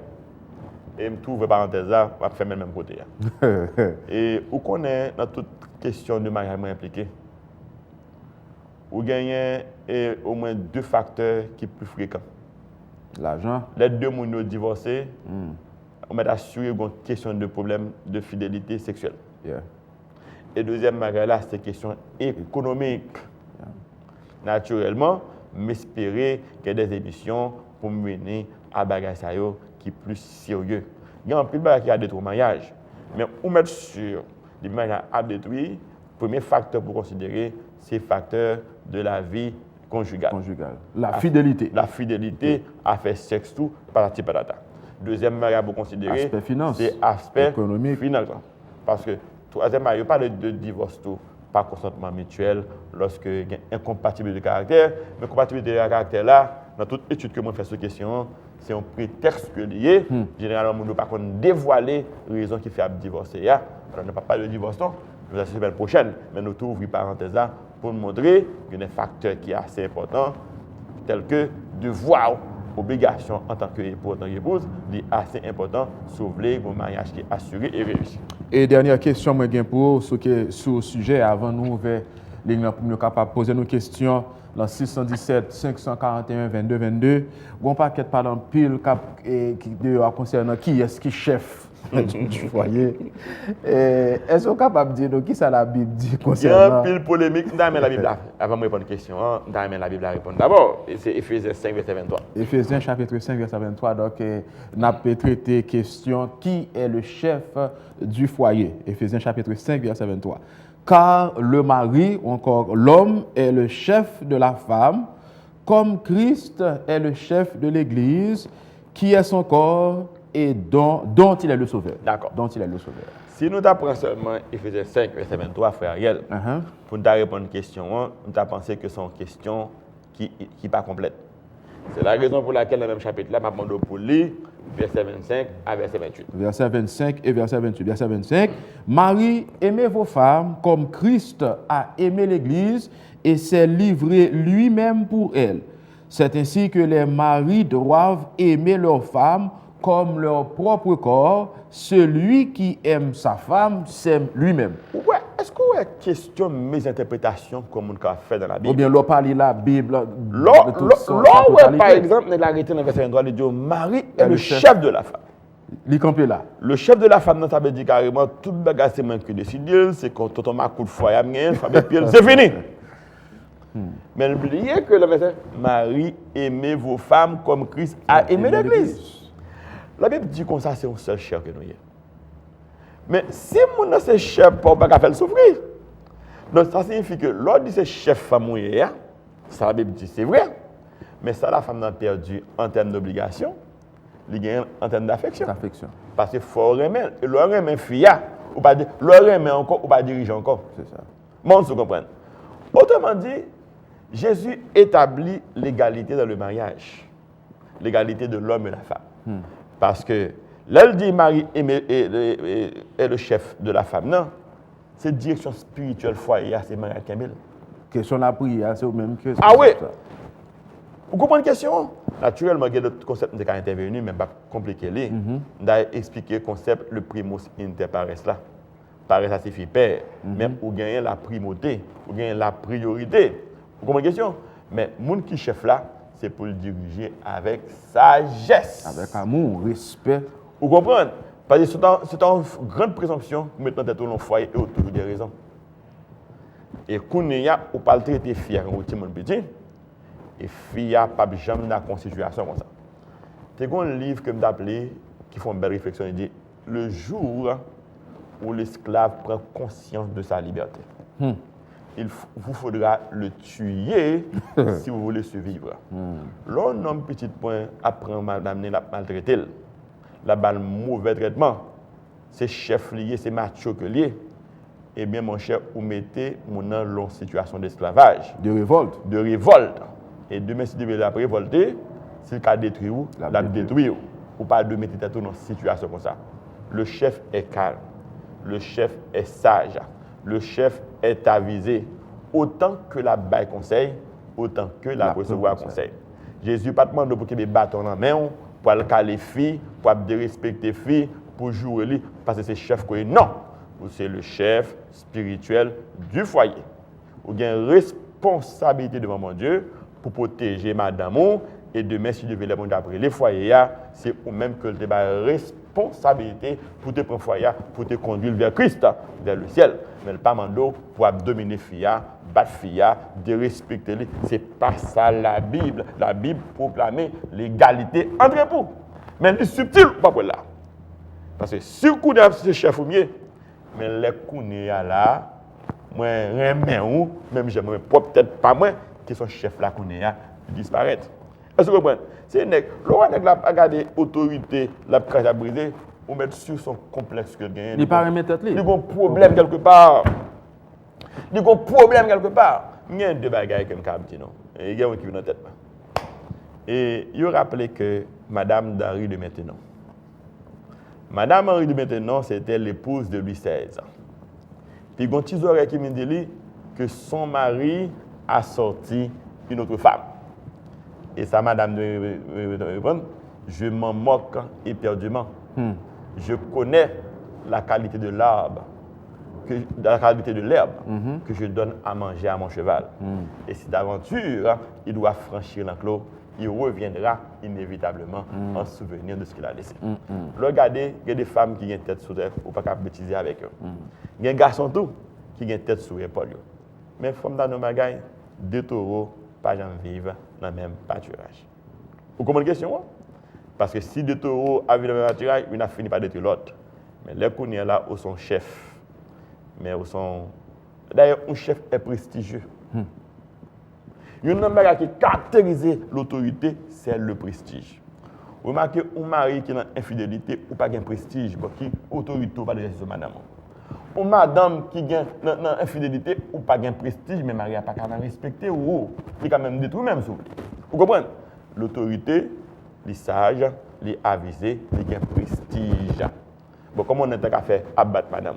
et me trouve parenthèse là, on va faire le même côté. Et où qu'on est dans toute question de mariage impliqué, vous gagnez au moins deux facteurs qui sont plus fréquents. L'argent. Les deux personnes divorcées, on va assurer une question de problème de fidélité sexuelle. Yeah. Et deuxième mariage là, c'est question économique. Yeah. Naturellement, m'espérer qu'il y ait des émissions pour mener à bagage qui est plus sérieux. Il y a un peu de bagage qui a détruit le mariage. Mais on met sur les mariages à détruire, le premier facteur pour considérer, c'est le facteur de la vie conjugale. La fidélité. La fidélité a fait sexe tout, patati patata. Deuxième mariage pour considérer, c'est l'aspect économique. Parce que troisième mariage, il parle de divorce tout. Pas consentement mutuel lorsque il y a incompatibilité de caractère. Mais compatibilité de caractère là, dans toute étude que moi fais sur cette question, c'est un prétexte lié. Généralement, on ne peut pas dévoiler les raisons qui fait divorcer. Alors, on ne parle pas de divorce, non. Je vous assure la semaine prochaine. Mais nous ouvrons parenthèse là pour nous montrer qu'il y a un facteur qui est assez important, tel que devoir, obligation en tant qu'époux, en tant qu'épouse, est assez important sauver un mariage qui est assuré et réussi. Et dernière question, moi, pour sur le sujet, avant nous ouvrir les lignes pour nous capables de poser nos questions, dans 617 541 22 22, on paquet parlant pile concernant qui est-ce qui chef du foyer. Est-ce qu'on est capable de dire qui ça la Bible dit concernant? Il y a pile polémique. Dans la Bible, avant de répondre à la question, dans la Bible, répondre d'abord. C'est Éphésiens 5, verset 23. Éphésiens chapitre 5, verset 23. Donc, on a traité question qui est le chef du foyer. Éphésiens chapitre 5, verset 23. Car le mari, ou encore l'homme, est le chef de la femme, comme Christ est le chef de l'Église, qui est son corps et dont il est le sauveur. D'accord. Dont il est le sauveur. Si nous apprenons seulement Éphésiens 5, verset 23, frère Ariel, pour nous répondre à une question, nous avons pensé que c'est une question qui n'est pas complète. C'est la raison pour laquelle, dans le même chapitre-là, je demande pour lire verset 25 à verset 28. Verset 25 et verset 28. Verset 25. Marie, aimez vos femmes comme Christ a aimé l'Église et s'est livré lui-même pour elle. C'est ainsi que les maris doivent aimer leurs femmes comme leur propre corps. Celui qui aime sa femme s'aime lui-même. Ouais, est-ce qu'on a question de mes interprétations comme on a fait dans la Bible? Ou bien l'on parle la Bible. Là, par exemple, dans l'arrêté dans le verset 23, il dit Marie est le chef de la femme. Il campé là. Le chef de la femme, ça veut dire carrément, tout le bagage, c'est moi qui décide, c'est quand on tombe à coup de foyer, c'est fini. Mais n'oubliez que le verset, Marie, aimez vos femmes comme Christ a aimé l'Église. La Bible dit comme ça, c'est un seul chef que nous y est. Mais si mon a ce chef, pour ne pas faire souffrir. Donc ça signifie que lors de ce chef femme, ça la Bible dit c'est vrai. Mais ça, la femme n'a perdu en termes d'obligation, il gagne en termes d'affection. Parce qu'il faut aimer. Et leur aimer fille, ou pas leur aimer encore, ou pas diriger encore. C'est ça. Monde se comprend. Autrement dit, Jésus établit l'égalité dans le mariage. L'égalité de l'homme et de la femme. Parce que là, il dit Marie est le chef de la femme. Non, c'est direction spirituelle foyer, c'est Marie Kamil. Question de la prière, c'est au même que ça. Ah oui. Vous comprenez la question? Naturellement, il y a d'autres concepts qui sont intervenus, mais pas compliqué. On a expliqué le concept, le primus inter pares là. Pares, ça signifie père. Même où gagne la primauté, où gagne la priorité. Vous comprenez la question? Mais le monde qui chef là, c'est pour le diriger avec sagesse. Avec amour, respect. Vous comprenez? Parce que c'est une grande présomption pour mettre en tête au foyer et autour des raisons. Et quand on parle de traiter fille quand on est petit, et fille n'a pas jamais dans la situation comme ça. C'est un livre que je appelé, qui fait une belle réflexion, il dit le jour où l'esclave prend conscience de sa liberté. Il vous faudra le tuer si vous voulez survivre. L'on nomme petit point apprend d'amener la maltraiter, la balle mauvais traitement, c'est chef lié, c'est macho que lié. Eh bien, mon cher, vous mettez mon nom en situation d'esclavage. De révolte. De révolte. Et demain, si vous devez la révolter, c'est le cas de détruire ou la détruire. Ou pas de mettre tout dans une situation comme ça. Le chef est calme. Le chef est sage. Le chef est avisé. Autant que la baille conseil, autant que la recevoir conseil. Jésus pas demandé pour qu'il ait des bâtons dans la main, pour le caler les filles, pour respecter les filles, pour jouer les, parce que c'est le chef qui est non. C'est le chef spirituel du foyer. Vous avez une responsabilité devant mon Dieu pour protéger madame et demain, si Dieu veut les après les foyers, c'est au même que tu as une responsabilité pour te prendre foyer, pour te conduire vers Christ, vers le ciel. Mais le pas mando pour dominer fille, battre fille, de respecter les. C'est pas ça la Bible. La Bible proclame l'égalité entre époux. Mais c'est subtil, pas pour là. Parce que si vous connaissez ce chef ou mieux, mais les coups là, moi, ou même j'aimerais peut-être pas moi, qui sont chefs là qu'on disparaître. Est-ce que vous comprenez? C'est un nègre. Le nègre a regardé l'autorité, la crasse à briser, on met sur son complexe que gagne. Il paraît mettre il y a un problème quelque part. Il y a un problème quelque part. Il y a deux bagailles comme ça, non? Et il y a un qui vient dans la tête. Et il rappelé que Madame d'Henri de Maintenon. Madame Henri de Maintenon, c'était l'épouse de Louis XVI. Puis il y a un petit oreille qui me dit que son mari a sorti une autre femme. Et ça, Madame de je m'en moque éperdument. Je connais la qualité de l'arbre, que je donne à manger à mon cheval. Et si d'aventure, il doit franchir l'enclos, il reviendra inévitablement en souvenir de ce qu'il a laissé. Regardez, il y a des femmes qui ont une tête sous terre, ou pas qu'à bêtiser avec eux. Il y a un garçon tout qui a une tête sous l'épaule. Mais femmes dans nos bagailles, deux taureaux, pas jamais vivre dans le même pâturage. Vous comprenez la question? Parce que si deux taureaux avaient le même pâturage, ils n'ont fini par détruire l'autre. Mais les qu'on est là, où sont chefs. Mais où sont. D'ailleurs, un chef est prestigieux. Il y a une chose qui caractérise l'autorité, c'est le prestige. Remarquez, un mari qui est dans l'infidélité ou pas de prestige, qui autorité ou pas de sur madame. Ou madame qui est dans l'infidélité ou pas de prestige, mais mari n'a pas qu'à respecter ou il quand même détruit même sous. Vous comprenez? L'autorité, les sages, les avisés, les prestige. Bon, comment on a qu'à faire abattre madame?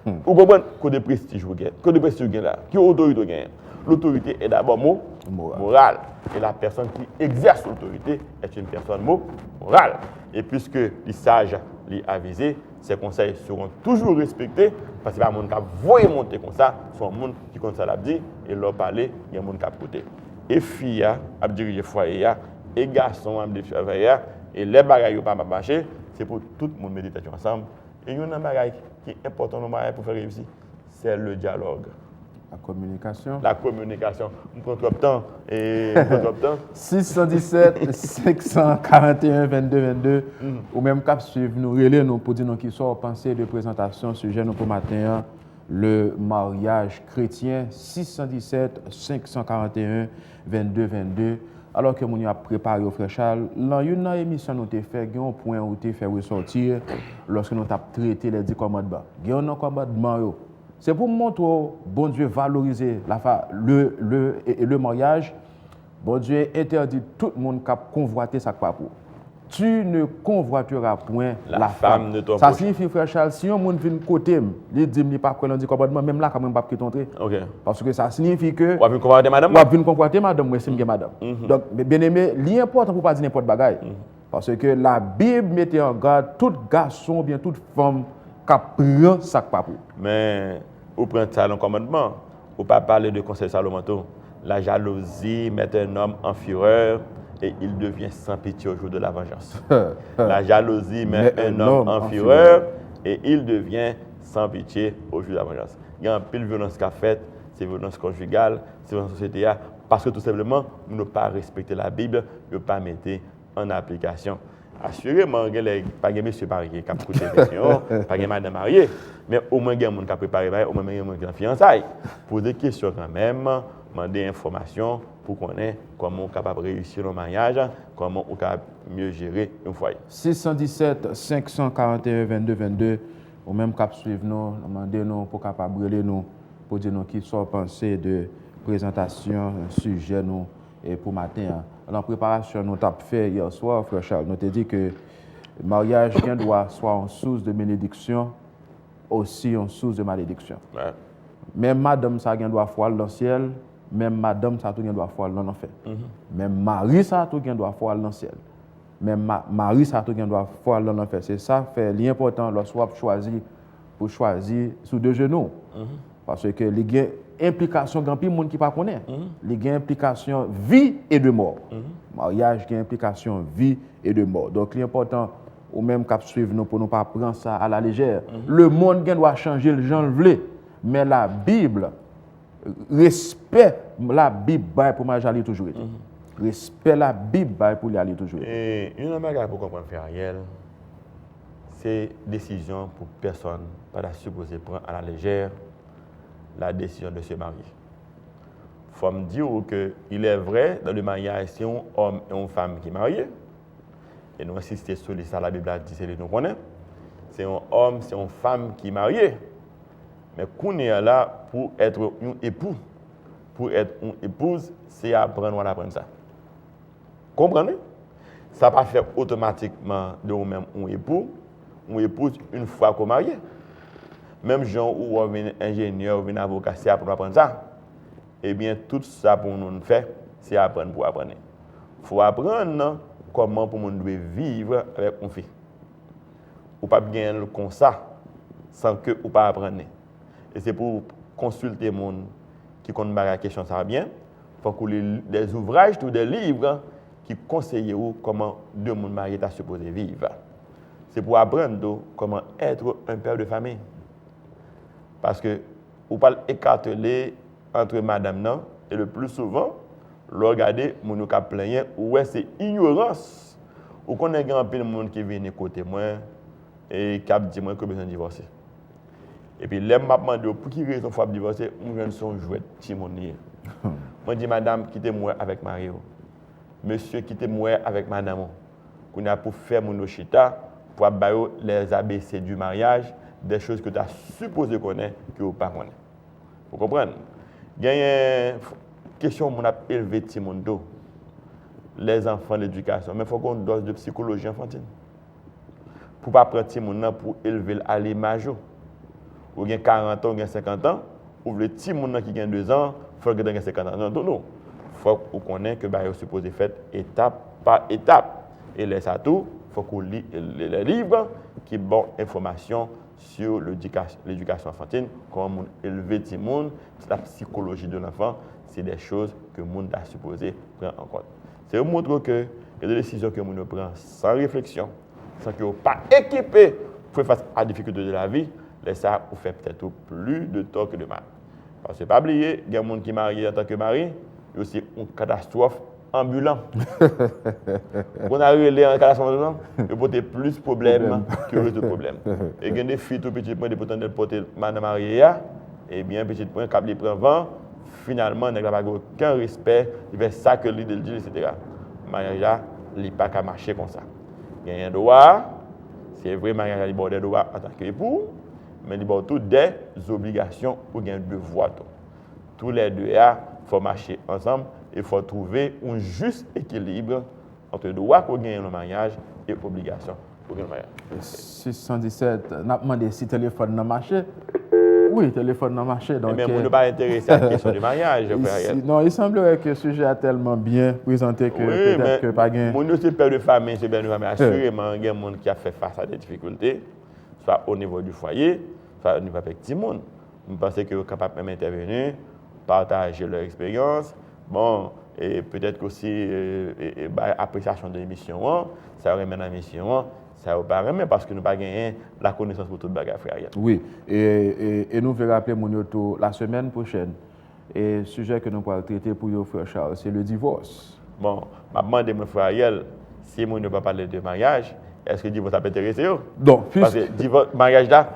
Vous comprenez? Que de prestige vous gagnez. Que de prestige vous gagnez là. Qui autorité vous gagnez? L'autorité est d'abord morale. Et la personne qui exerce l'autorité est une personne morale. Et puisque les sages, les avisés, ces conseils seront toujours respectés, parce qu'il y a des gens qui vont monter comme ça, soit des gens qui comme ça l'a dit, et leur parler, il y a des gens qui côté. Et filles, à diriger le foyer, et garçons, à diriger le foyer, et les bagages ne pas marcher, c'est pour tout le monde méditer ensemble. Et il y a un bagage qui est important pour faire réussir, c'est le dialogue. La communication. La communication. On prend trop de temps. 617 541 22 22. Ou même cap suivre nous relais nous pour dire nous qui sont pensée de présentation sujet nous pour matin le mariage chrétien 617 541 22 22. Alors que nous a préparé au frère Charles, dans une émission nous avons fait un point où tu fait ressortir lorsque nous avons traité les 10 commandements. Il y a un commandement. C'est pour montrer, bon Dieu, valoriser le mariage. Bon Dieu interdit tout le monde qui a convoité sa pour. Tu ne convoiteras point la femme de ton prochain. Ça signifie, frère Charles, si un monde vient côté, il dit qu'il pas quoi, dit commandement, même là, quand même, pas quitter entrer. Parce que ça signifie que. On va venir convoiter madame. On va venir convoiter madame, moi, c'est madame. Donc, bien aimé, l'important pour pas dire n'importe bagaille. Parce que la Bible mettait en garde tout garçon, bien toute femme qui prend sa pour. Mais. Ou prendre ça dans le commandement, ou pas parler de conseil Salomon. La jalousie met un homme en fureur et il devient sans pitié au jour de la vengeance. La jalousie met un homme en fureur et il devient sans pitié au jour de la vengeance. Il y a un pile de violence qu'a faite, c'est violence conjugale, c'est violence société, parce que tout simplement, nous ne pas respecter la Bible, nous ne pas mettre en application. Assurément, il n'y a pas de monsieur marié qui a posé des questions, pas de madame mariée, mais au moins il y a des gens qui ont préparé, au moins il y a des gens qui ont fiançailles. Poser des questions quand même, demander des informations pour qu'on ait comment on est capable de réussir le mariage, comment on est capable de mieux gérer un foyer. 617 541 22 22, ou même cap suivre nous, demander nous pour capable de nous, pour dire nous qui sont pensés de présentation, sujet nous, et pour matin. En préparation, nous avons fait hier soir, frère Charles, nous avons dit que le mariage doit soit une source de bénédiction, aussi une source de malédiction. Ouais. Même madame, ça doit faire dans le ciel, même madame, ça doit faire dans l'enfer. Même mari, ça doit faire dans le ciel. Même mari, ça doit faire dans l'enfer. C'est ça fait l'important lorsqu'on choisir sous deux genoux. Parce que les implications, grand monde qui ne connaît pas. Les implications vie et de mort. Mariage, il y a implication vie et de mort. Donc, l'important, ou même cap suivre nous pour ne pas prendre ça à la légère. Le monde doit changer le genre le mais la Bible, respect la Bible pour moi j'allais toujours. Respect la Bible pour y aller toujours. Et une chose pour comprendre faire Ariel, c'est décision pour personne pas la supposer prendre à la légère la décision de se marier. Il faut me dire qu'il est vrai dans le mariage, c'est un homme et une femme qui sont mariés. Et nous insistons sur ça, la Bible a dit, c'est nous connaissons. C'est un homme, c'est une femme qui sont mariés. Mais qu'on est là pour être un époux. Pour être une épouse, c'est apprendre ou apprendre ça. Comprenez? Ça ne va pas faire automatiquement de vous-même un époux, une épouse une fois qu'on est marié. Même gens ou un ingénieur ou un avocat, c'est apprendre à apprendre ça. Eh bien, tout ça pour nous faire, c'est apprendre pour apprendre. Il faut apprendre comment pour nous vivre avec une fille. Ou pas bien comme ça, sans que ou pas apprendre. Et c'est pour consulter les gens qui connaissent la question ça bien. Il faut que des ouvrages ou des livres qui conseillent comment deux mondes mariés sont supposés vivre. C'est pour apprendre comment être un père de famille. Parce que vous ne pouvez pas écarteler entre madame et le plus souvent, regardez, mon cas plein, ouais, c'est ignorance. Ou qu'on a grand peu de monde qui vient côté moi et qui a dit moi que besoin de divorcer. Et puis, les m'a demandé pour qui raison faut divorcer, moi je son jouet timonier. Moi dis madame quittez-moi avec Mario. Monsieur quittez-moi avec madame. qu'on a pour faire mon chita, pour avoir les ABC du mariage, des choses que tu as supposé connaître que vous pas connaître. Vous comprenez? Il y a une question qu'on a élevé tout le monde, les enfants, l'éducation, mais il faut qu'on dose de psychologie enfantine. Pour ne pas prendre tout le monde pour élever à l'image. Ou bien 40 ans, ou bien 50 ans, ou le petit monde qui a 2 ans, il faut que tu aies 50 ans. Non. Il faut qu'on connaisse que c'est supposé faire étape par étape. Et laisse à tout, il faut qu'on lit les livres qui donnent information sur l'éducation enfantine, comment élever le monde, la psychologie de l'enfant, c'est des choses que le monde a supposé prendre en compte. C'est une montre que il y a des décisions que le monde prend sans réflexion, sans que vous pas équipé pour faire face à la difficulté de la vie, ça vous fait peut-être plus de tort que de mal. Parce que pas oublier, il y a des gens qui sont mariés en tant que mari, il y a aussi une catastrophe ambulante. On arrive en catastrophe ambulante, il y a plus de problèmes que de problèmes. Et il y a des filles tout petits points de pourtant de porter madame mariée, et bien petit point quand ils prennent vent, finalement il n'y a pas aucun respect, il fait ça que lui dit, etc. Le mariage, il n'est pas qu'à marcher comme ça. Il y a un droit, c'est vrai, le mariage, il y a des droits en tant qu'époux, mais il y a toutes des obligations ou des devoirs. Tous les deux, il faut marcher ensemble et il faut trouver un juste équilibre entre le droit qu'on gagne dans le mariage et l'obligation pour gagner le mariage. 617, on a demandé si le téléphone n'a marché. Oui, le téléphone n'a marché. Donc, mais on ne pas intéressé à la question du mariage. Non, il semblerait que le sujet a tellement bien présenté que peut-être que pas gain. Mon aussi père de famille, c'est père de famille. Assurément, il y a des gens qui a fait face à des difficultés, soit au niveau du foyer, soit au niveau avec petit monde. Je pense que vous êtes capable même d'intervenir, partager leur expérience. Bon, et peut-être aussi appréciation de l'émission, ça remet la mission. Ça ne va pas remettre parce que nous n'avons pas gagné la connaissance pour tout le bagage, frère. Oui, et nous allons rappeler mon la semaine prochaine. Et le sujet que nous allons traiter pour vous, frère Charles, c'est le divorce. Bon, je demande mon frère Ariel, si nous ne pas parler de mariage, est-ce que le divorce a intéressé? Donc, parce que le mariage là,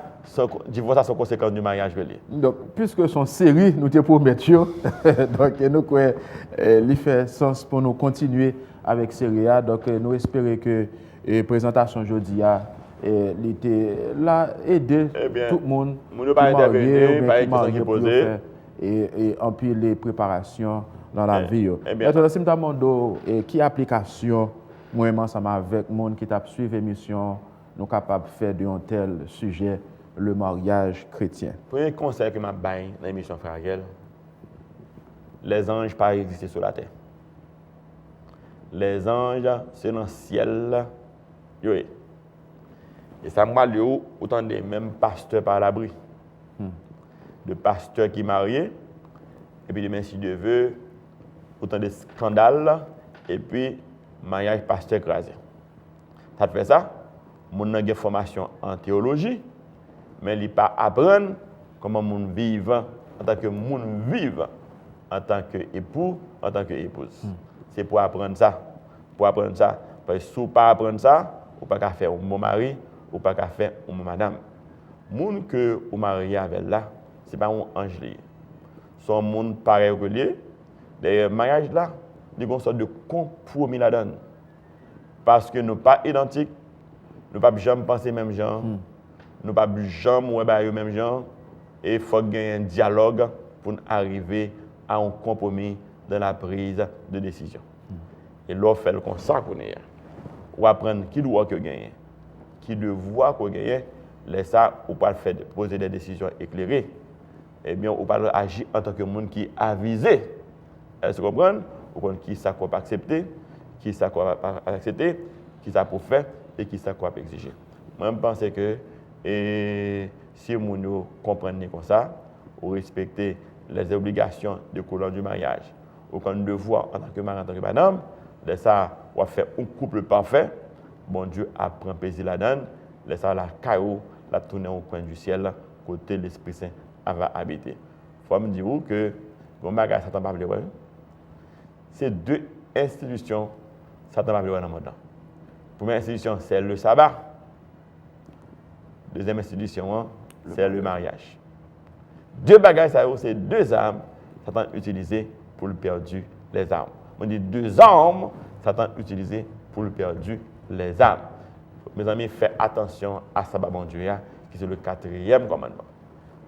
divorce a son conséquence du mariage. Donc, puisque son série nous te promettre, donc nous croyons qu'il fait sens pour nous continuer avec série. Donc, nous espérons que la présentation aujourd'hui a aidé tout le monde qui marié et en plus les préparations dans la vie. Maintenant, si je me demande quelle application, moi, ensemble avec le monde qui t'a suivi l'émission, nous sommes capables de faire d'un tel sujet, le mariage chrétien. Le premier conseil que je donne dans l'émission Frère Ariel, les anges ne pas exister sur la terre. Les anges, c'est dans le ciel. Et ça m'a dit autant des mêmes pasteurs par l'abri. De pasteurs qui mariés, et puis demain, si Dieu veut, autant de scandales, et puis mariage pasteur écrasé. Ça fait ça, mon a une formation en théologie, mais il n'a pas apprendre comment mon vivre en tant que mon vivre en tant qu'époux, en tant qu'épouse. C'est pour apprendre ça. Pour apprendre ça. Parce que si vous ne pas apprendre ça, vous ne pouvez pas faire un bon mari, ou pas faire un bon madame. Les gens que vous mariez avec là, ce n'est pas un ange. C'est un monde pareil que lui. D'ailleurs, le mariage là, il y a une sorte de compromis là-dedans. Parce que nous ne sommes pas identiques, nous ne pouvons jamais penser même genre, nous ne pouvons jamais voir le même genre. Et il faut qu'il y ait un dialogue pour arriver à un compromis dans la prise de décision. Et là, on fait le constat qu'on est. On apprendre qui doit que gagner, qui devoir que gagner, laisse ça, on peut faire poser des décisions éclairées. Eh bien, on peut agir en tant que monde qui est avisé. Est-ce que vous comprenez? Vous comprenez qui ça qu'on peut accepter, qui ça qu'on va pas accepter, qui ça pour faire et qui ça qu'on peut exiger. Moi, je pense que si vous comprenez comme ça, vous respectez les obligations de couleur du mariage, ou qu'on devoir en tant que mari, en tant que madame, laisse ça, on va faire un couple parfait. Bon Dieu apprend plaisir là-dedans, laisse ça la caillou, la tourner au coin du ciel, côté l'Esprit Saint va habiter. Il faut me dire que bon bagage Satan va vouloir. C'est deux institutions Satan va vouloir dans le monde. Première institution, c'est le sabbat. Deuxième institution, c'est le mariage. Deux bagages, c'est deux armes Satan utilisées pour le perdu les armes. On dit deux armes Satan utilisées pour le perdu les âmes. Mes amis, faites attention à ça, bon Dieu, qui c'est le 4e commandement.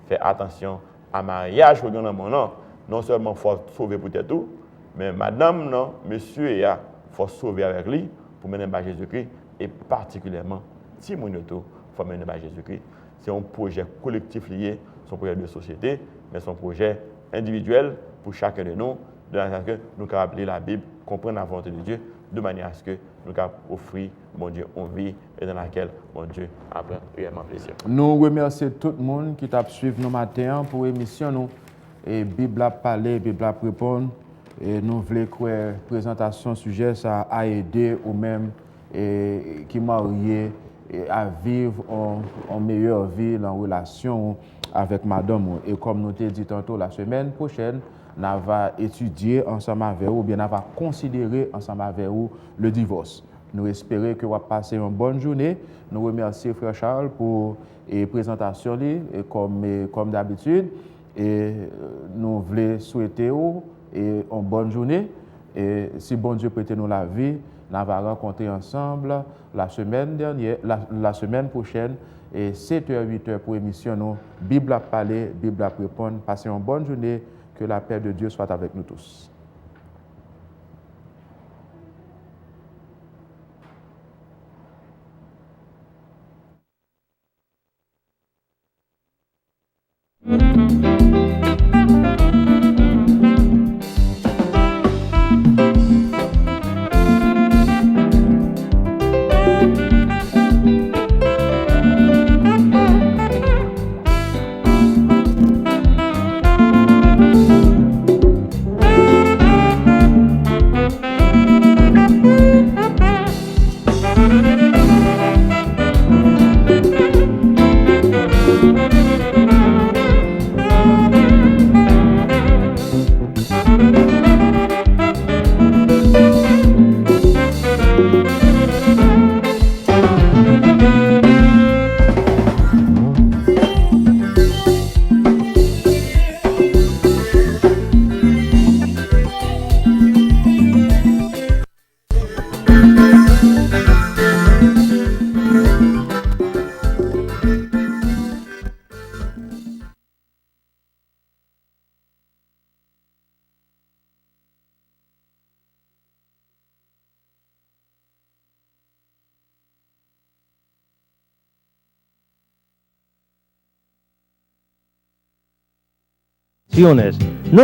Faites attention à mariage que dans mon nom. Non seulement il faut sauver pour tout, mais madame, non, monsieur, il faut sauver avec lui pour mener à Jésus-Christ et particulièrement Timonoto, il faut mener à Jésus-Christ. C'est un projet collectif lié, son projet de société, mais son projet individuel pour chacun de nous, de manière que nous pouvons appeler la Bible, comprendre la volonté de Dieu, de manière à ce que nous pouvons offrir, mon Dieu, une vie et dans laquelle, mon Dieu, apprend réellement plaisir. Nous remercions tout le monde qui t'a suivi nos matins pour l'émission. Nous, et Bible a parlé, Bible a répondre. Et nous voulons que la présentation sujet ça a aidé ou même qui marié à vivre en meilleure vie, en relation avec madame. Et comme nous t'ai dit tantôt, la semaine prochaine, nous allons étudier ensemble avec vous, ou bien nous allons considérer ensemble avec vous le divorce. Nous espérons que vous allez passer une bonne journée. Nous remercions Frère Charles pour la présentation, comme d'habitude. Et nous voulons souhaiter une bonne journée. Et si bon Dieu prête nous la vie, nous allons rencontrer ensemble la semaine prochaine, et 7h, 8h pour l'émission. Nous, Bible à parler, Bible à répondre. Passez une bonne journée. Que la paix de Dieu soit avec nous tous. No